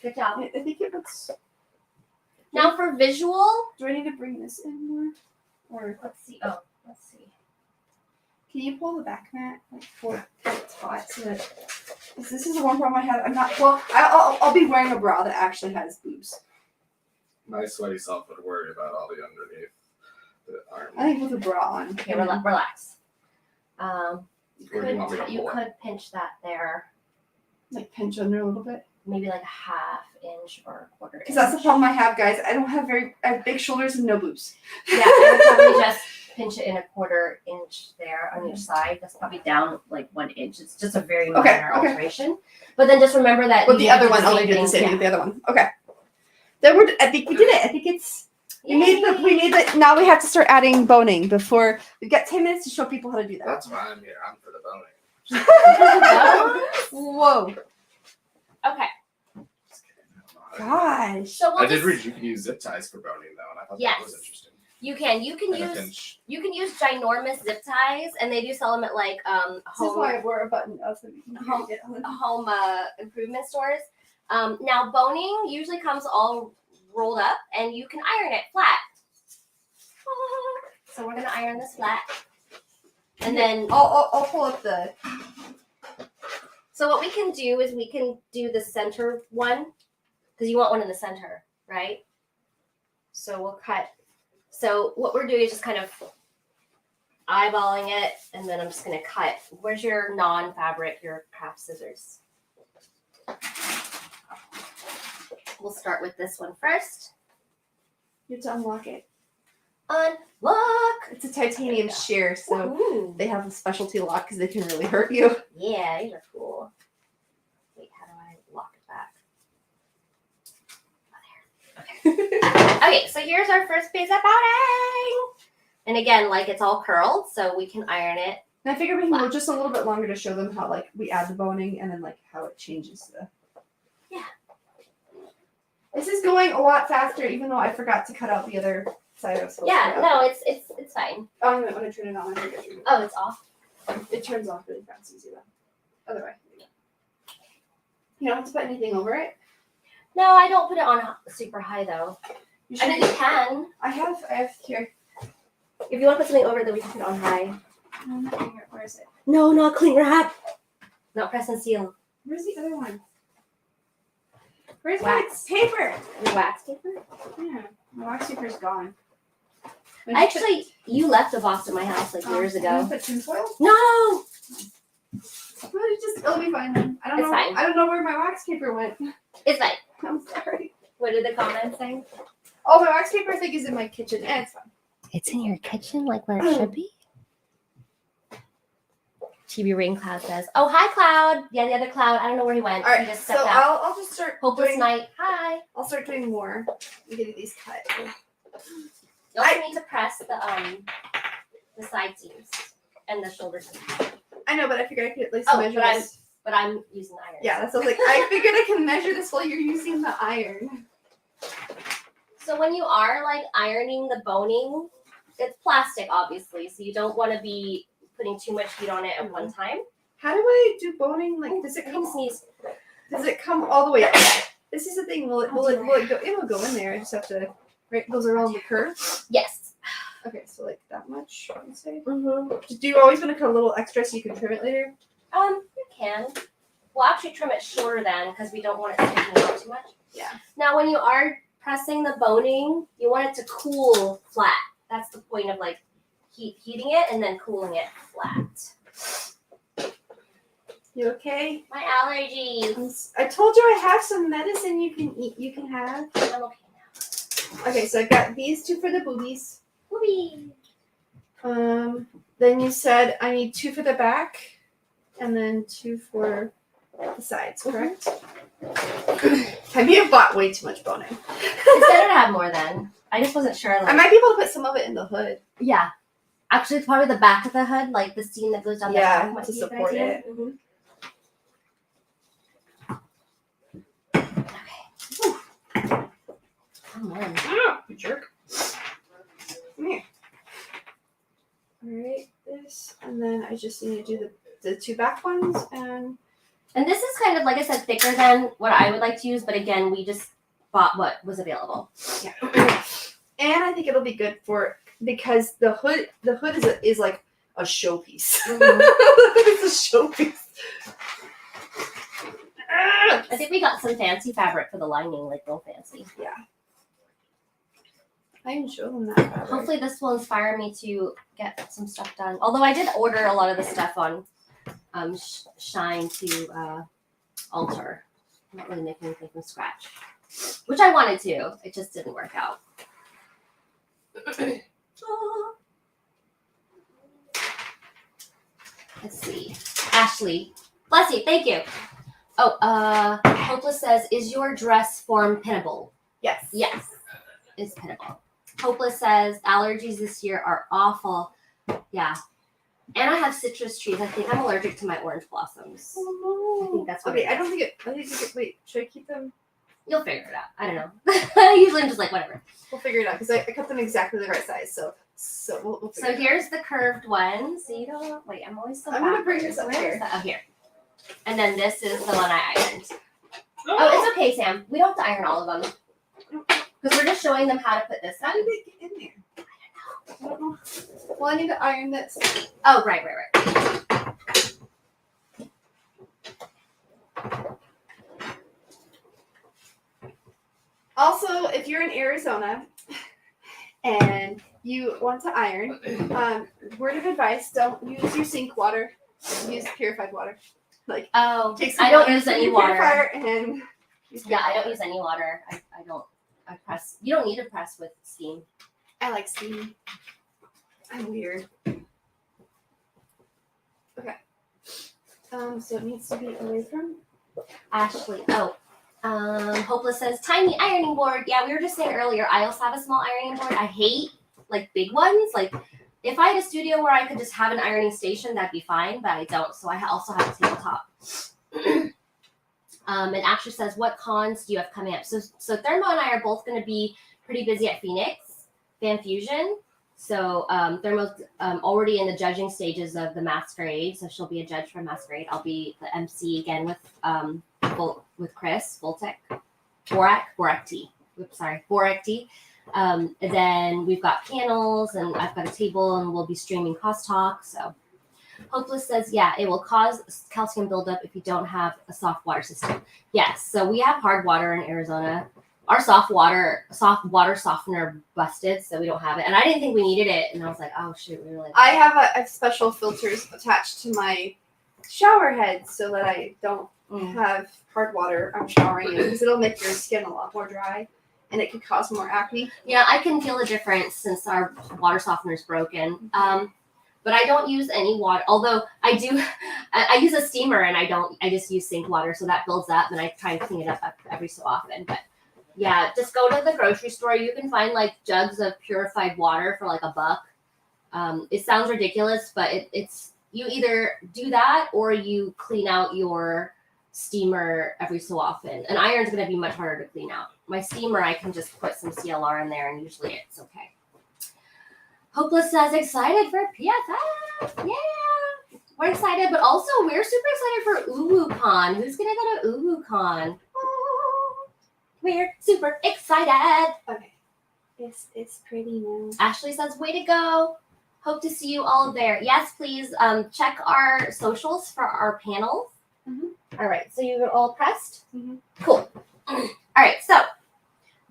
[SPEAKER 1] Good job.
[SPEAKER 2] I think it looks.
[SPEAKER 1] Now for visual,
[SPEAKER 2] Do I need to bring this in more? Or
[SPEAKER 1] let's see. Oh, let's see.
[SPEAKER 2] can you pull the back mat like for it's hot so that this is the one problem I have. I'm not well. I'll be wearing a bra that actually has boobs.
[SPEAKER 3] My sweaty self would worry about all the underneath. the arm.
[SPEAKER 2] I think with a bra on.
[SPEAKER 1] Okay, relax. You
[SPEAKER 3] Where do you want me to
[SPEAKER 1] could, you
[SPEAKER 3] pull it?
[SPEAKER 1] could pinch that there,
[SPEAKER 2] Like pinch under a little bit.
[SPEAKER 1] maybe like a half inch or a quarter inch.
[SPEAKER 2] Because that's the problem I have, guys. I have big shoulders and no boobs.
[SPEAKER 1] Yeah, I would probably just pinch it in a quarter inch there on each side. That's probably down like 1 inch. It's just a very minor
[SPEAKER 2] Okay.
[SPEAKER 1] alteration. But then just remember that
[SPEAKER 2] With
[SPEAKER 1] you
[SPEAKER 2] the other
[SPEAKER 1] do
[SPEAKER 2] one, only
[SPEAKER 1] same
[SPEAKER 2] do the
[SPEAKER 1] thing.
[SPEAKER 2] same thing
[SPEAKER 1] Yeah.
[SPEAKER 2] with the other one. Okay. Then I think we did it. I think it's we made the now we have to start adding boning before we've got 10 minutes to show people how to do that.
[SPEAKER 3] That's why I'm here. I'm for the boning.
[SPEAKER 2] Whoa.
[SPEAKER 1] Okay.
[SPEAKER 3] Just kidding. I don't know how to do that.
[SPEAKER 2] Gosh.
[SPEAKER 1] So we'll
[SPEAKER 3] I did
[SPEAKER 1] just,
[SPEAKER 3] read you can use zip ties for boning though, and I thought that was
[SPEAKER 1] Yes.
[SPEAKER 3] interesting.
[SPEAKER 1] you can
[SPEAKER 3] And a
[SPEAKER 1] use
[SPEAKER 3] pinch.
[SPEAKER 1] ginormous zip ties, and they do sell them at like
[SPEAKER 2] This is why I wore a button up so we can
[SPEAKER 1] Home-
[SPEAKER 2] get on.
[SPEAKER 1] home improvement stores. Now boning usually comes all rolled up, and you can iron it flat. So we're gonna iron this flat, and then
[SPEAKER 2] I'll pull up the.
[SPEAKER 1] so what we can do is we can do the center one because you want one in the center, right? So we'll cut. So what we're doing is just kind of eyeballing it, and then I'm just gonna cut. Where's your non-fabric, your craft scissors? We'll start with this one first.
[SPEAKER 2] You have to unlock it.
[SPEAKER 1] Unlock.
[SPEAKER 2] It's a titanium shear, so
[SPEAKER 1] Ooh.
[SPEAKER 2] they have a specialty lock because they can really hurt you.
[SPEAKER 1] Yeah, these are cool. Wait, how do I lock it back? Okay, so here's our first piece of boning. And again, like it's all curled, so we can iron it.
[SPEAKER 2] And I figured we can go just a little bit longer to show them how like we add the boning and then like how it changes the.
[SPEAKER 1] Yeah.
[SPEAKER 2] This is going a lot faster, even though I forgot to cut out the other side I was supposed to
[SPEAKER 1] Yeah,
[SPEAKER 2] cut
[SPEAKER 1] no,
[SPEAKER 2] out.
[SPEAKER 1] it's fine.
[SPEAKER 2] Oh, I want to turn it on. I forget to turn it
[SPEAKER 1] Oh, it's off.
[SPEAKER 2] on. It turns off really fast, easy though. Other way. You don't have to put anything over it.
[SPEAKER 1] No, I don't put it on super high though.
[SPEAKER 2] You
[SPEAKER 1] I mean, you can.
[SPEAKER 2] I have here.
[SPEAKER 1] If you want to put something over it, then we can put it on high.
[SPEAKER 2] No, not here. Where is it?
[SPEAKER 1] No, not cling wrap. Not press and seal.
[SPEAKER 2] Where's the other one? Where's
[SPEAKER 1] Wax.
[SPEAKER 2] my paper?
[SPEAKER 1] Your wax paper.
[SPEAKER 2] Yeah, my wax paper's gone.
[SPEAKER 1] Actually, you left a box at my house like years
[SPEAKER 2] I'm gonna
[SPEAKER 1] ago.
[SPEAKER 2] put tinfoil.
[SPEAKER 1] No.
[SPEAKER 2] It'll be fine then. I don't
[SPEAKER 1] It's
[SPEAKER 2] know.
[SPEAKER 1] fine.
[SPEAKER 2] I don't know where my wax paper went.
[SPEAKER 1] It's fine.
[SPEAKER 2] I'm sorry.
[SPEAKER 1] What did the comments say?
[SPEAKER 2] Oh, my wax paper I think is in my kitchen. It's fine.
[SPEAKER 1] It's in your kitchen, like where it should be. TV Rain Cloud says, "Oh, hi, Cloud. Yeah, the other Cloud. I don't know where he went.
[SPEAKER 2] All right,
[SPEAKER 1] He just
[SPEAKER 2] so
[SPEAKER 1] stepped out.
[SPEAKER 2] I'll just start.
[SPEAKER 1] Hopeless
[SPEAKER 2] doing,
[SPEAKER 1] night. Hi.
[SPEAKER 2] I'll start doing more. I'm getting these cut.
[SPEAKER 1] You also need to press the side seams and the shoulder seams.
[SPEAKER 2] I know, but I figured I could at least
[SPEAKER 1] Oh,
[SPEAKER 2] measure
[SPEAKER 1] but
[SPEAKER 2] this.
[SPEAKER 1] But I'm using iron.
[SPEAKER 2] Yeah, that's what I was like. I figured I can measure this while you're using the iron.
[SPEAKER 1] So when you are like ironing the boning, it's plastic, obviously. So you don't want to be putting too much heat on it at one time.
[SPEAKER 2] How do I do boning? Like, does it
[SPEAKER 1] You
[SPEAKER 2] come?
[SPEAKER 1] can sneeze.
[SPEAKER 2] Does it come all the way up? This is the thing. Will it go? It'll go in there. I just have to. Right, goes around the curve.
[SPEAKER 1] Yes.
[SPEAKER 2] Okay, so like that much. I would say.
[SPEAKER 1] Mm-hmm.
[SPEAKER 2] Do you always want to cut a little extra so you can trim it later?
[SPEAKER 1] You can. We'll actually trim it shorter then because we don't want it sticking out too much.
[SPEAKER 2] Yeah.
[SPEAKER 1] Now, when you are pressing the boning, you want it to cool flat. That's the point of like heating it and then cooling it flat.
[SPEAKER 2] You okay?
[SPEAKER 1] My allergies.
[SPEAKER 2] I told you I have some medicine you can eat. You can have.
[SPEAKER 1] I'm okay now.
[SPEAKER 2] Okay, so I've got these two for the boobies.
[SPEAKER 1] Whoopee.
[SPEAKER 2] Then you said I need 2 for the back, and then 2 for the sides. Correct? I may have bought way too much boning.
[SPEAKER 1] It's better to have more then. I just wasn't sure. Like,
[SPEAKER 2] I might be able to put some of it in the hood.
[SPEAKER 1] yeah. Actually, it's probably the back of the hood, like the seam that goes down the
[SPEAKER 2] Yeah,
[SPEAKER 1] back. might
[SPEAKER 2] to
[SPEAKER 1] be a good
[SPEAKER 2] support
[SPEAKER 1] idea.
[SPEAKER 2] it.
[SPEAKER 1] Mhm. Come on.
[SPEAKER 2] You jerk. Come here. Alright, this, and then I just need to do the 2 back ones, and
[SPEAKER 1] And this is kind of, like I said, thicker than what I would like to use, but again, we just bought what was available.
[SPEAKER 2] yeah. And I think it'll be good for because the hood is like a showpiece. It's a showpiece.
[SPEAKER 1] I think we got some fancy fabric for the lining, like real fancy.
[SPEAKER 2] Yeah. I didn't show them that fabric.
[SPEAKER 1] Hopefully this will inspire me to get some stuff done. Although I did order a lot of the stuff on Shine to alter. I'm not really making anything from scratch, which I wanted to. It just didn't work out. Let's see. Ashley. Bless you. Thank you. Oh, Hopeless says, is your dress form pinnable?
[SPEAKER 2] Yes.
[SPEAKER 1] Yes. It's pinnable. Hopeless says, allergies this year are awful. Yeah. And I have citrus trees. I think I'm allergic to my orange blossoms.
[SPEAKER 2] Oh no.
[SPEAKER 1] I think that's what
[SPEAKER 2] Okay,
[SPEAKER 1] it
[SPEAKER 2] I
[SPEAKER 1] is.
[SPEAKER 2] don't think it. Wait, should I keep them?
[SPEAKER 1] You'll figure it out. I don't know. Usually I'm just like, whatever.
[SPEAKER 2] We'll figure it out because I cut them exactly the right size. So we'll figure
[SPEAKER 1] So
[SPEAKER 2] it out.
[SPEAKER 1] here's the curved one. So you don't, wait, I'm always so
[SPEAKER 2] I'm gonna bring
[SPEAKER 1] backwards.
[SPEAKER 2] this up
[SPEAKER 1] Where is
[SPEAKER 2] here.
[SPEAKER 1] that? Oh, here. And then this is the one I ironed. Oh, it's okay, Sam. We don't have to iron all of them. Because we're just showing them how to put this
[SPEAKER 2] How
[SPEAKER 1] on.
[SPEAKER 2] did it get in there? I don't know. Well, I need to iron this.
[SPEAKER 1] Oh, right.
[SPEAKER 2] Also, if you're in Arizona and you want to iron, word of advice: don't use your sink water. Use purified water. Like,
[SPEAKER 1] Oh,
[SPEAKER 2] take some
[SPEAKER 1] I don't
[SPEAKER 2] water
[SPEAKER 1] use
[SPEAKER 2] from
[SPEAKER 1] any
[SPEAKER 2] your
[SPEAKER 1] water.
[SPEAKER 2] purifier and use
[SPEAKER 1] Yeah, I
[SPEAKER 2] purified
[SPEAKER 1] don't use any water. I don't. I press. You don't need to press with steam.
[SPEAKER 2] I like steam. I'm weird. Okay. So it needs to be away from.
[SPEAKER 1] Ashley. Oh. Hopeless says tiny ironing board. Yeah, we were just saying earlier. I also have a small ironing board. I hate like big ones. Like if I had a studio where I could just have an ironing station, that'd be fine. But I don't. So I also have a tabletop. And Ashley says, what cons do you have coming up? So Thermo and I are both going to be pretty busy at Phoenix Fan Fusion. So Thermo's already in the judging stages of the Masquerade. So she'll be a judge for Masquerade. I'll be the MC again with Chris Borak T. Oops, sorry, Borak T. And then we've got panels, and I've got a table, and we'll be streaming Cost Talk. So Hopeless says, yeah, it will cause calcium buildup if you don't have a soft water system. Yes, so we have hard water in Arizona. Our soft water softener busted, so we don't have it. And I didn't think we needed it, and I was like, oh shoot, we really.
[SPEAKER 2] I have special filters attached to my shower head so that I don't have hard water I'm showering in because it'll make your skin a lot more dry and it could cause more acne.
[SPEAKER 1] Yeah, I can feel the difference since our water softener is broken. But I don't use any water. Although I do, I use a steamer and I just use sink water, so that builds up, and I try and clean it up every so often. But yeah, just go to the grocery store. You can find like jugs of purified water for like $1. It sounds ridiculous, but it's you either do that or you clean out your steamer every so often. An iron's going to be much harder to clean out. My steamer, I can just put some CLR in there, and usually it's okay. Hopeless says, excited for PFF. Yeah, we're excited, but also we're super excited for UwuCon. Who's going to go to UwuCon? Oh, we're super excited.
[SPEAKER 2] Okay. It's pretty now.
[SPEAKER 1] Ashley says, way to go. Hope to see you all there. Yes, please check our socials for our panels.
[SPEAKER 2] Mm-hmm.
[SPEAKER 1] All right, so you're all pressed?
[SPEAKER 2] Mm-hmm.
[SPEAKER 1] Cool. All right, so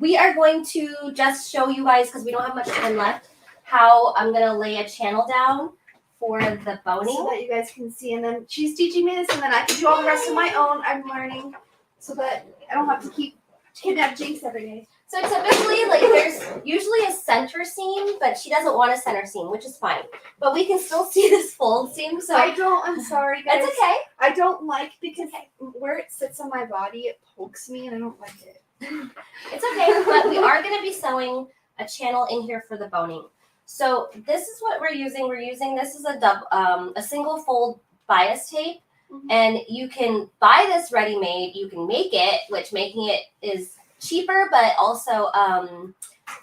[SPEAKER 1] we are going to just show you guys, because we don't have much time left, how I'm going to lay a channel down for the boning.
[SPEAKER 2] So that you guys can see. And then she's teaching me this, and then I can do all the rest of my own. I'm learning so that I don't have to keep kidnap Jinx every day.
[SPEAKER 1] So typically, like, there's usually a center seam, but she doesn't want a center seam, which is fine. But we can still see this fold seam, so
[SPEAKER 2] I'm sorry, guys.
[SPEAKER 1] it's okay.
[SPEAKER 2] I don't like, because where it sits on my body, it pokes me, and I don't like it.
[SPEAKER 1] It's okay, but we are going to be sewing a channel in here for the boning. So this is what we're using. This is a single fold bias tape, and you can buy this ready-made. You can make it, which making it is cheaper, but also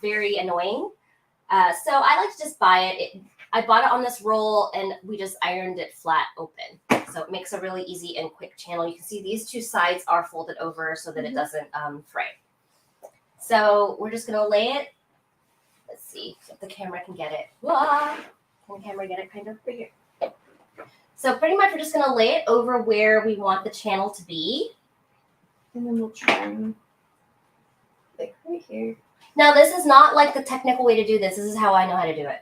[SPEAKER 1] very annoying. So I like to just buy it. I bought it on this roll, and we just ironed it flat open. So it makes a really easy and quick channel. You can see these two sides are folded over so that it doesn't fray. So we're just going to lay it. Let's see if the camera can get it. Wah! Can the camera get it kind of right here? So pretty much we're just going to lay it over where we want the channel to be.
[SPEAKER 2] And then we'll try and, like, right here.
[SPEAKER 1] Now, this is not like the technical way to do this. This is how I know how to do it.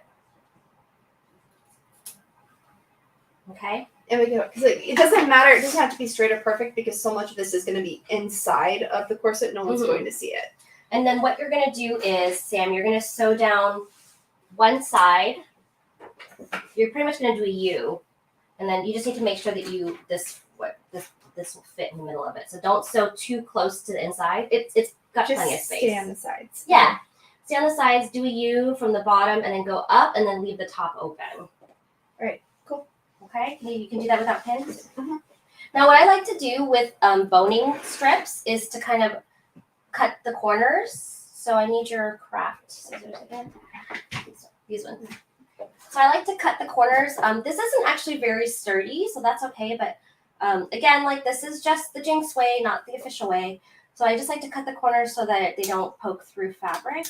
[SPEAKER 1] Okay.
[SPEAKER 2] And we can, because it doesn't matter. It doesn't have to be straight or perfect because so much of this is going to be inside of the corset. No one's going to see it.
[SPEAKER 1] And then what you're going to do is, Sam, you're going to sew down one side. You're pretty much going to do a U, and then you just need to make sure that this will fit in the middle of it. So don't sew too close to the inside. It's got
[SPEAKER 2] Just
[SPEAKER 1] plenty of space.
[SPEAKER 2] stay on the sides.
[SPEAKER 1] Yeah. Stay on the sides, do a U from the bottom, and then go up, and then leave the top open.
[SPEAKER 2] All right. Cool.
[SPEAKER 1] Okay. Maybe you can do that without pins.
[SPEAKER 2] Mhm.
[SPEAKER 1] Now, what I like to do with boning strips is to kind of cut the corners. So I need your craft scissors again. These ones. So I like to cut the corners. This isn't actually very sturdy, so that's okay. But again, like this is just the Jinx way, not the official way. So I just like to cut the corners so that they don't poke through fabric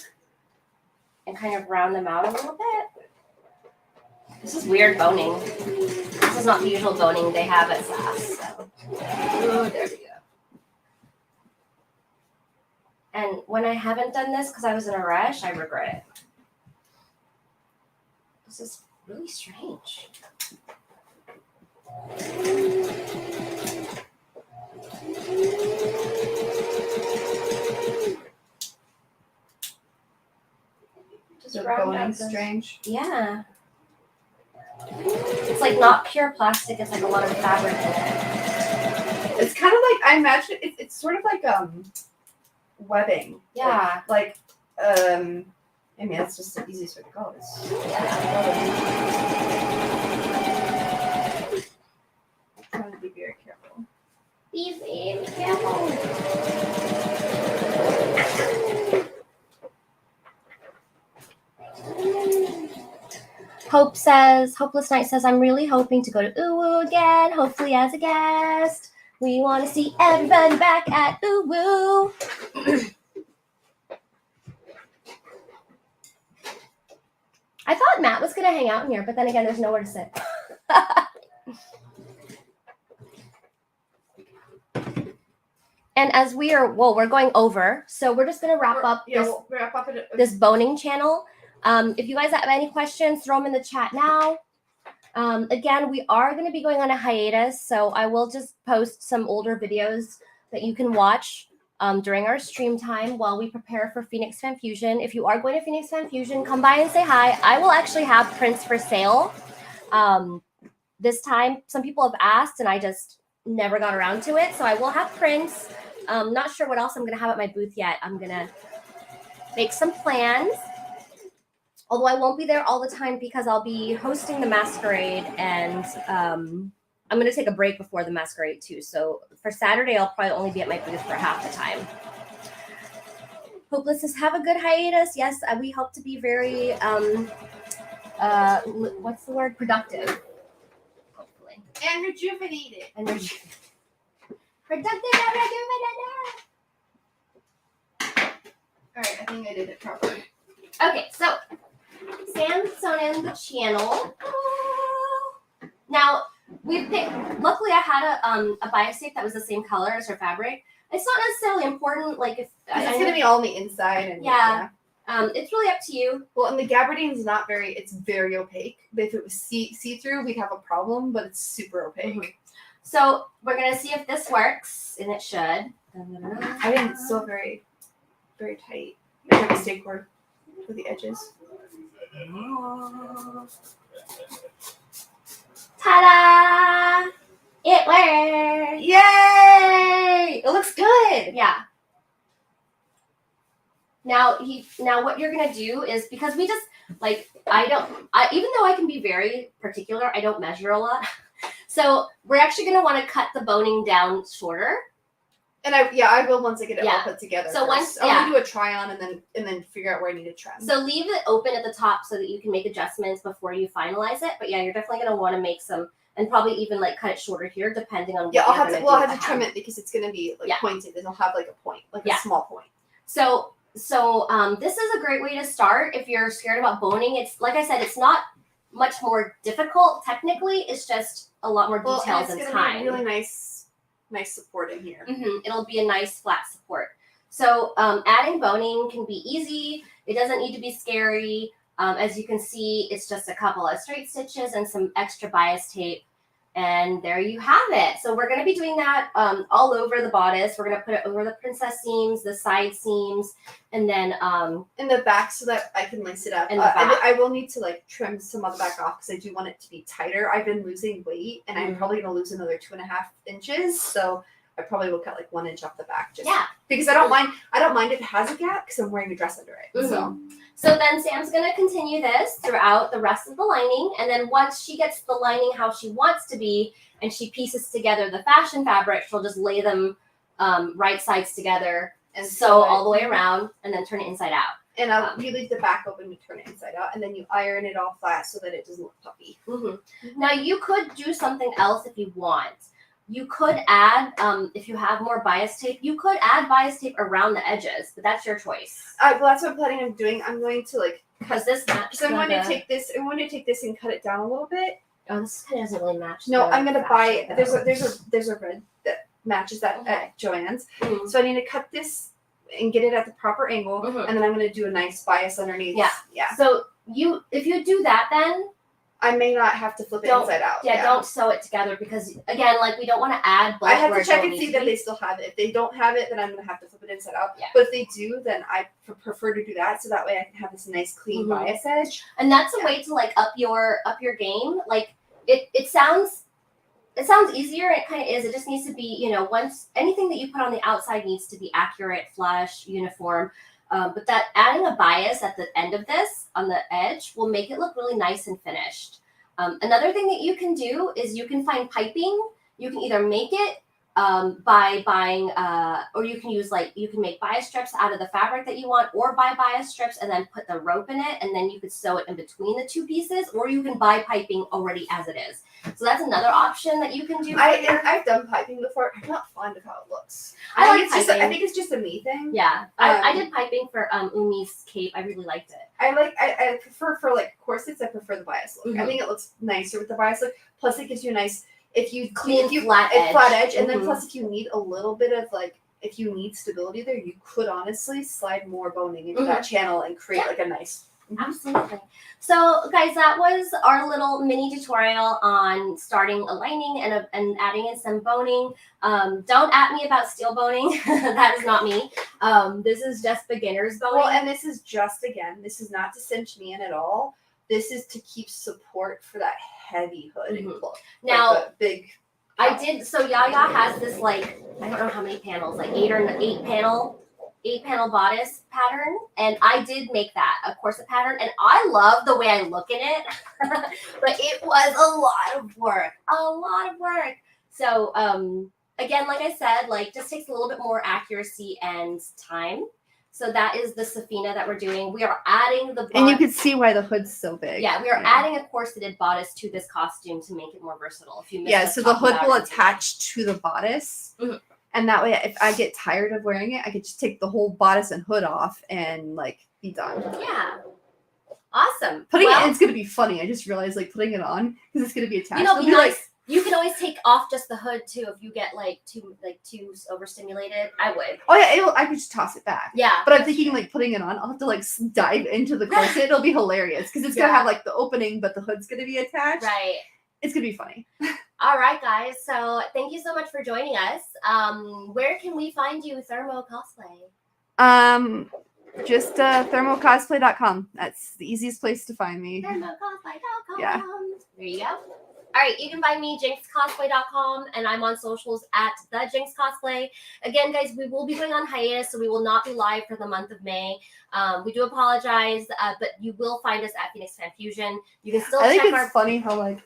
[SPEAKER 1] and kind of round them out a little bit. This is weird boning. This is not the usual boning they have at SAS. So. Oh, there we go. And when I haven't done this because I was in a rush, I regret it. This is really strange. Just round out this.
[SPEAKER 2] Strange.
[SPEAKER 1] Yeah. It's like not pure plastic. It's like a lot of fabric in it.
[SPEAKER 2] It's kind of like, I imagine, it's sort of like webbing.
[SPEAKER 1] Yeah.
[SPEAKER 2] Like I mean, that's just the easiest way to go. I'm trying to be very careful.
[SPEAKER 1] Be very careful. Hopeless Night says, I'm really hoping to go to Uwu again, hopefully as a guest. We want to see everybody back at Uwu. I thought Matt was going to hang out in here, but then again, there's nowhere to sit. And as we're going over, so we're just going to wrap up this boning channel. If you guys have any questions, throw them in the chat now. Again, we are going to be going on a hiatus, so I will just post some older videos that you can watch during our stream time while we prepare for Phoenix Fan Fusion. If you are going to Phoenix Fan Fusion, come by and say hi. I will actually have prints for sale. This time, some people have asked, and I just never got around to it. So I will have prints. Not sure what else I'm going to have at my booth yet. I'm going to make some plans. Although I won't be there all the time because I'll be hosting the masquerade, and I'm going to take a break before the masquerade too. So for Saturday, I'll probably only be at my booth for half the time. Hopeless says, have a good hiatus. Yes, we hope to be very, what's the word? Productive. Hopefully.
[SPEAKER 2] And rejuvenated.
[SPEAKER 1] And productive and rejuvenated.
[SPEAKER 2] All right, I think I did it properly.
[SPEAKER 1] Okay, so Sam's sewn in the channel. Now we picked. Luckily, I had a bias tape that was the same color as her fabric. It's not necessarily important. Like if
[SPEAKER 2] it's gonna be all on the inside, and
[SPEAKER 1] yeah. It's really up to you.
[SPEAKER 2] Well, and the gabardine is not very. It's very opaque. But if it was see through, we'd have a problem. But it's super opaque.
[SPEAKER 1] Mm-hmm. So we're gonna see if this works, and it should.
[SPEAKER 2] I think it's still very, very tight. I have a stay cord for the edges.
[SPEAKER 1] Ta-da! It worked!
[SPEAKER 2] Yay! It looks good.
[SPEAKER 1] Yeah. Now what you're gonna do is, because we just like even though I can be very particular, I don't measure a lot. So we're actually gonna want to cut the boning down shorter.
[SPEAKER 2] And I will once I get it all put together.
[SPEAKER 1] So
[SPEAKER 2] first. I want to do a try on and then figure out where I need to trim.
[SPEAKER 1] So leave it open at the top so that you can make adjustments before you finalize it. But yeah, you're definitely gonna want to make some, and probably even like cut it shorter here, depending on what
[SPEAKER 2] I'll have to trim it because it's gonna be like pointed. It'll have like a point, like a small point.
[SPEAKER 1] So this is a great way to start if you're scared about boning. It's like I said, it's not much more difficult technically. It's just a lot more details and time.
[SPEAKER 2] Be really nice support in here.
[SPEAKER 1] Mm-hmm. It'll be a nice flat support. So adding boning can be easy. It doesn't need to be scary. As you can see, it's just a couple of straight stitches and some extra bias tape. And there you have it. So we're going to be doing that all over the bodice. We're going to put it over the princess seams, the side seams, and then
[SPEAKER 2] in the back so that I can lace it up.
[SPEAKER 1] In the back.
[SPEAKER 2] I will need to like trim some of the back off because I do want it to be tighter. I've been losing weight and I'm probably going to lose another 2.5 inches. So I probably will cut like 1 inch off the back. Just because I don't mind if it has a gap because I'm wearing a dress under it.
[SPEAKER 1] So then Sam's going to continue this throughout the rest of the lining. And then once she gets the lining how she wants to be and she pieces together the fashion fabric, she'll just lay them right sides together and sew all the way around and then turn it inside out.
[SPEAKER 2] And you leave the back open to turn it inside out, and then you iron it all flat so that it doesn't look puffy.
[SPEAKER 1] Now you could do something else if you want. You could add, if you have more bias tape, you could add bias tape around the edges, but that's your choice.
[SPEAKER 2] Well, that's what I'm planning on doing. I'm going to like
[SPEAKER 1] because this matches.
[SPEAKER 2] So I'm going to take this. I'm going to take this and cut it down a little bit.
[SPEAKER 1] Oh, this kind of doesn't really match.
[SPEAKER 2] No, I'm going to buy. There's a red that matches that at Joann's. So I need to cut this and get it at the proper angle, and then I'm going to do a nice bias underneath. Yeah.
[SPEAKER 1] So if you do that, then
[SPEAKER 2] I may not have to flip it inside out.
[SPEAKER 1] Yeah, don't sew it together because, again, like we don't want to add blood.
[SPEAKER 2] I have to check and see that they still have it. If they don't have it, then I'm going to have to flip it inside out. But if they do, then I prefer to do that so that way I can have this nice clean bias edge.
[SPEAKER 1] And that's a way to like up your game. Like it sounds easier. It kind of is. It just needs to be, once anything that you put on the outside needs to be accurate, flush, uniform. But that adding a bias at the end of this on the edge will make it look really nice and finished. Another thing that you can do is you can find piping. You can either make it by buying, or you can use you can make bias strips out of the fabric that you want, or buy bias strips and then put the rope in it, and then you could sew it in between the two pieces, or you can buy piping already as it is. So that's another option that you can do.
[SPEAKER 2] I've done piping before. I'm not fond of how it looks. I think it's just a me thing.
[SPEAKER 1] Yeah, I did piping for Umi's cape. I really liked it.
[SPEAKER 2] I prefer for like corsets. I prefer the bias look. I think it looks nicer with the bias look. Plus, it gives you a nice
[SPEAKER 1] flat edge,
[SPEAKER 2] and then plus if you need a little bit of if you need stability there, you could honestly slide more boning into that channel and create like a nice.
[SPEAKER 1] Absolutely. So guys, that was our little mini tutorial on starting a lining and adding in some boning. Don't at me about steel boning. That is not me. This is just beginner's boning.
[SPEAKER 2] Well, and this is this is not to cinch me in at all. This is to keep support for that heavy hood.
[SPEAKER 1] Now,
[SPEAKER 2] big.
[SPEAKER 1] So Yaya has this I don't know how many panels, like 8 panel bodice pattern, and I did make that a corset pattern, and I love the way I look in it, but it was a lot of work. So again, like I said, just takes a little bit more accuracy and time. So that is the Safina that we're doing. We are adding the bodice.
[SPEAKER 2] And you can see why the hood's so big.
[SPEAKER 1] Yeah, we are adding a corseted bodice to this costume to make it more versatile. If you missed
[SPEAKER 2] so the hood will attach to the bodice. And that way, if I get tired of wearing it, I could just take the whole bodice and hood off and be done.
[SPEAKER 1] Yeah. Awesome.
[SPEAKER 2] It's going to be funny. I just realized putting it on because it's going to be attached.
[SPEAKER 1] It'll be nice. You can always take off just the hood too if you get too overstimulated. I would.
[SPEAKER 2] Oh yeah, I could just toss it back.
[SPEAKER 1] Yeah.
[SPEAKER 2] But I'm thinking putting it on, I'll have to dive into the corset. It'll be hilarious because it's gonna have the opening, but the hood's gonna be attached.
[SPEAKER 1] Right.
[SPEAKER 2] It's gonna be funny.
[SPEAKER 1] All right, guys. So thank you so much for joining us. Where can we find you, Thermo Cosplay?
[SPEAKER 2] Just thermocosplay.com. That's the easiest place to find me.
[SPEAKER 1] Thermocosplay.com.
[SPEAKER 2] Yeah.
[SPEAKER 1] There you go. All right, you can find me jinxcosplay.com, and I'm on socials at the Jinx Cosplay. Again, guys, we will be going on hiatus, so we will not be live for the month of May. We do apologize, but you will find us at Phoenix Fan Fusion. You can still check
[SPEAKER 2] I think it's funny how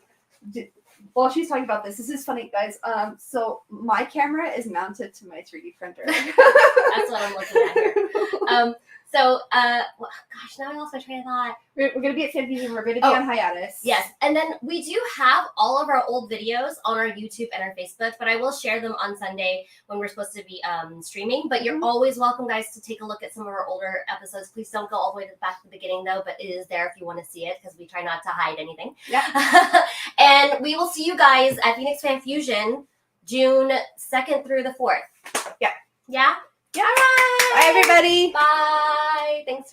[SPEAKER 2] while she's talking about this is funny, guys. So my camera is mounted to my 3D printer.
[SPEAKER 1] That's what I'm looking at here. Gosh, now I lost my train of thought.
[SPEAKER 2] We're going to be at Fan Fusion. We're going to be on hiatus.
[SPEAKER 1] Yes, and then we do have all of our old videos on our YouTube and our Facebook, but I will share them on Sunday when we're supposed to be streaming. But you're always welcome, guys, to take a look at some of our older episodes. Please don't go all the way back to the beginning, though, but it is there if you want to see it because we try not to hide anything.
[SPEAKER 2] Yeah.
[SPEAKER 1] And we will see you guys at Phoenix Fan Fusion June 2nd through the 4th.
[SPEAKER 2] Yeah.
[SPEAKER 1] Yeah?
[SPEAKER 2] Yeah. Bye, everybody.
[SPEAKER 1] Bye. Thanks for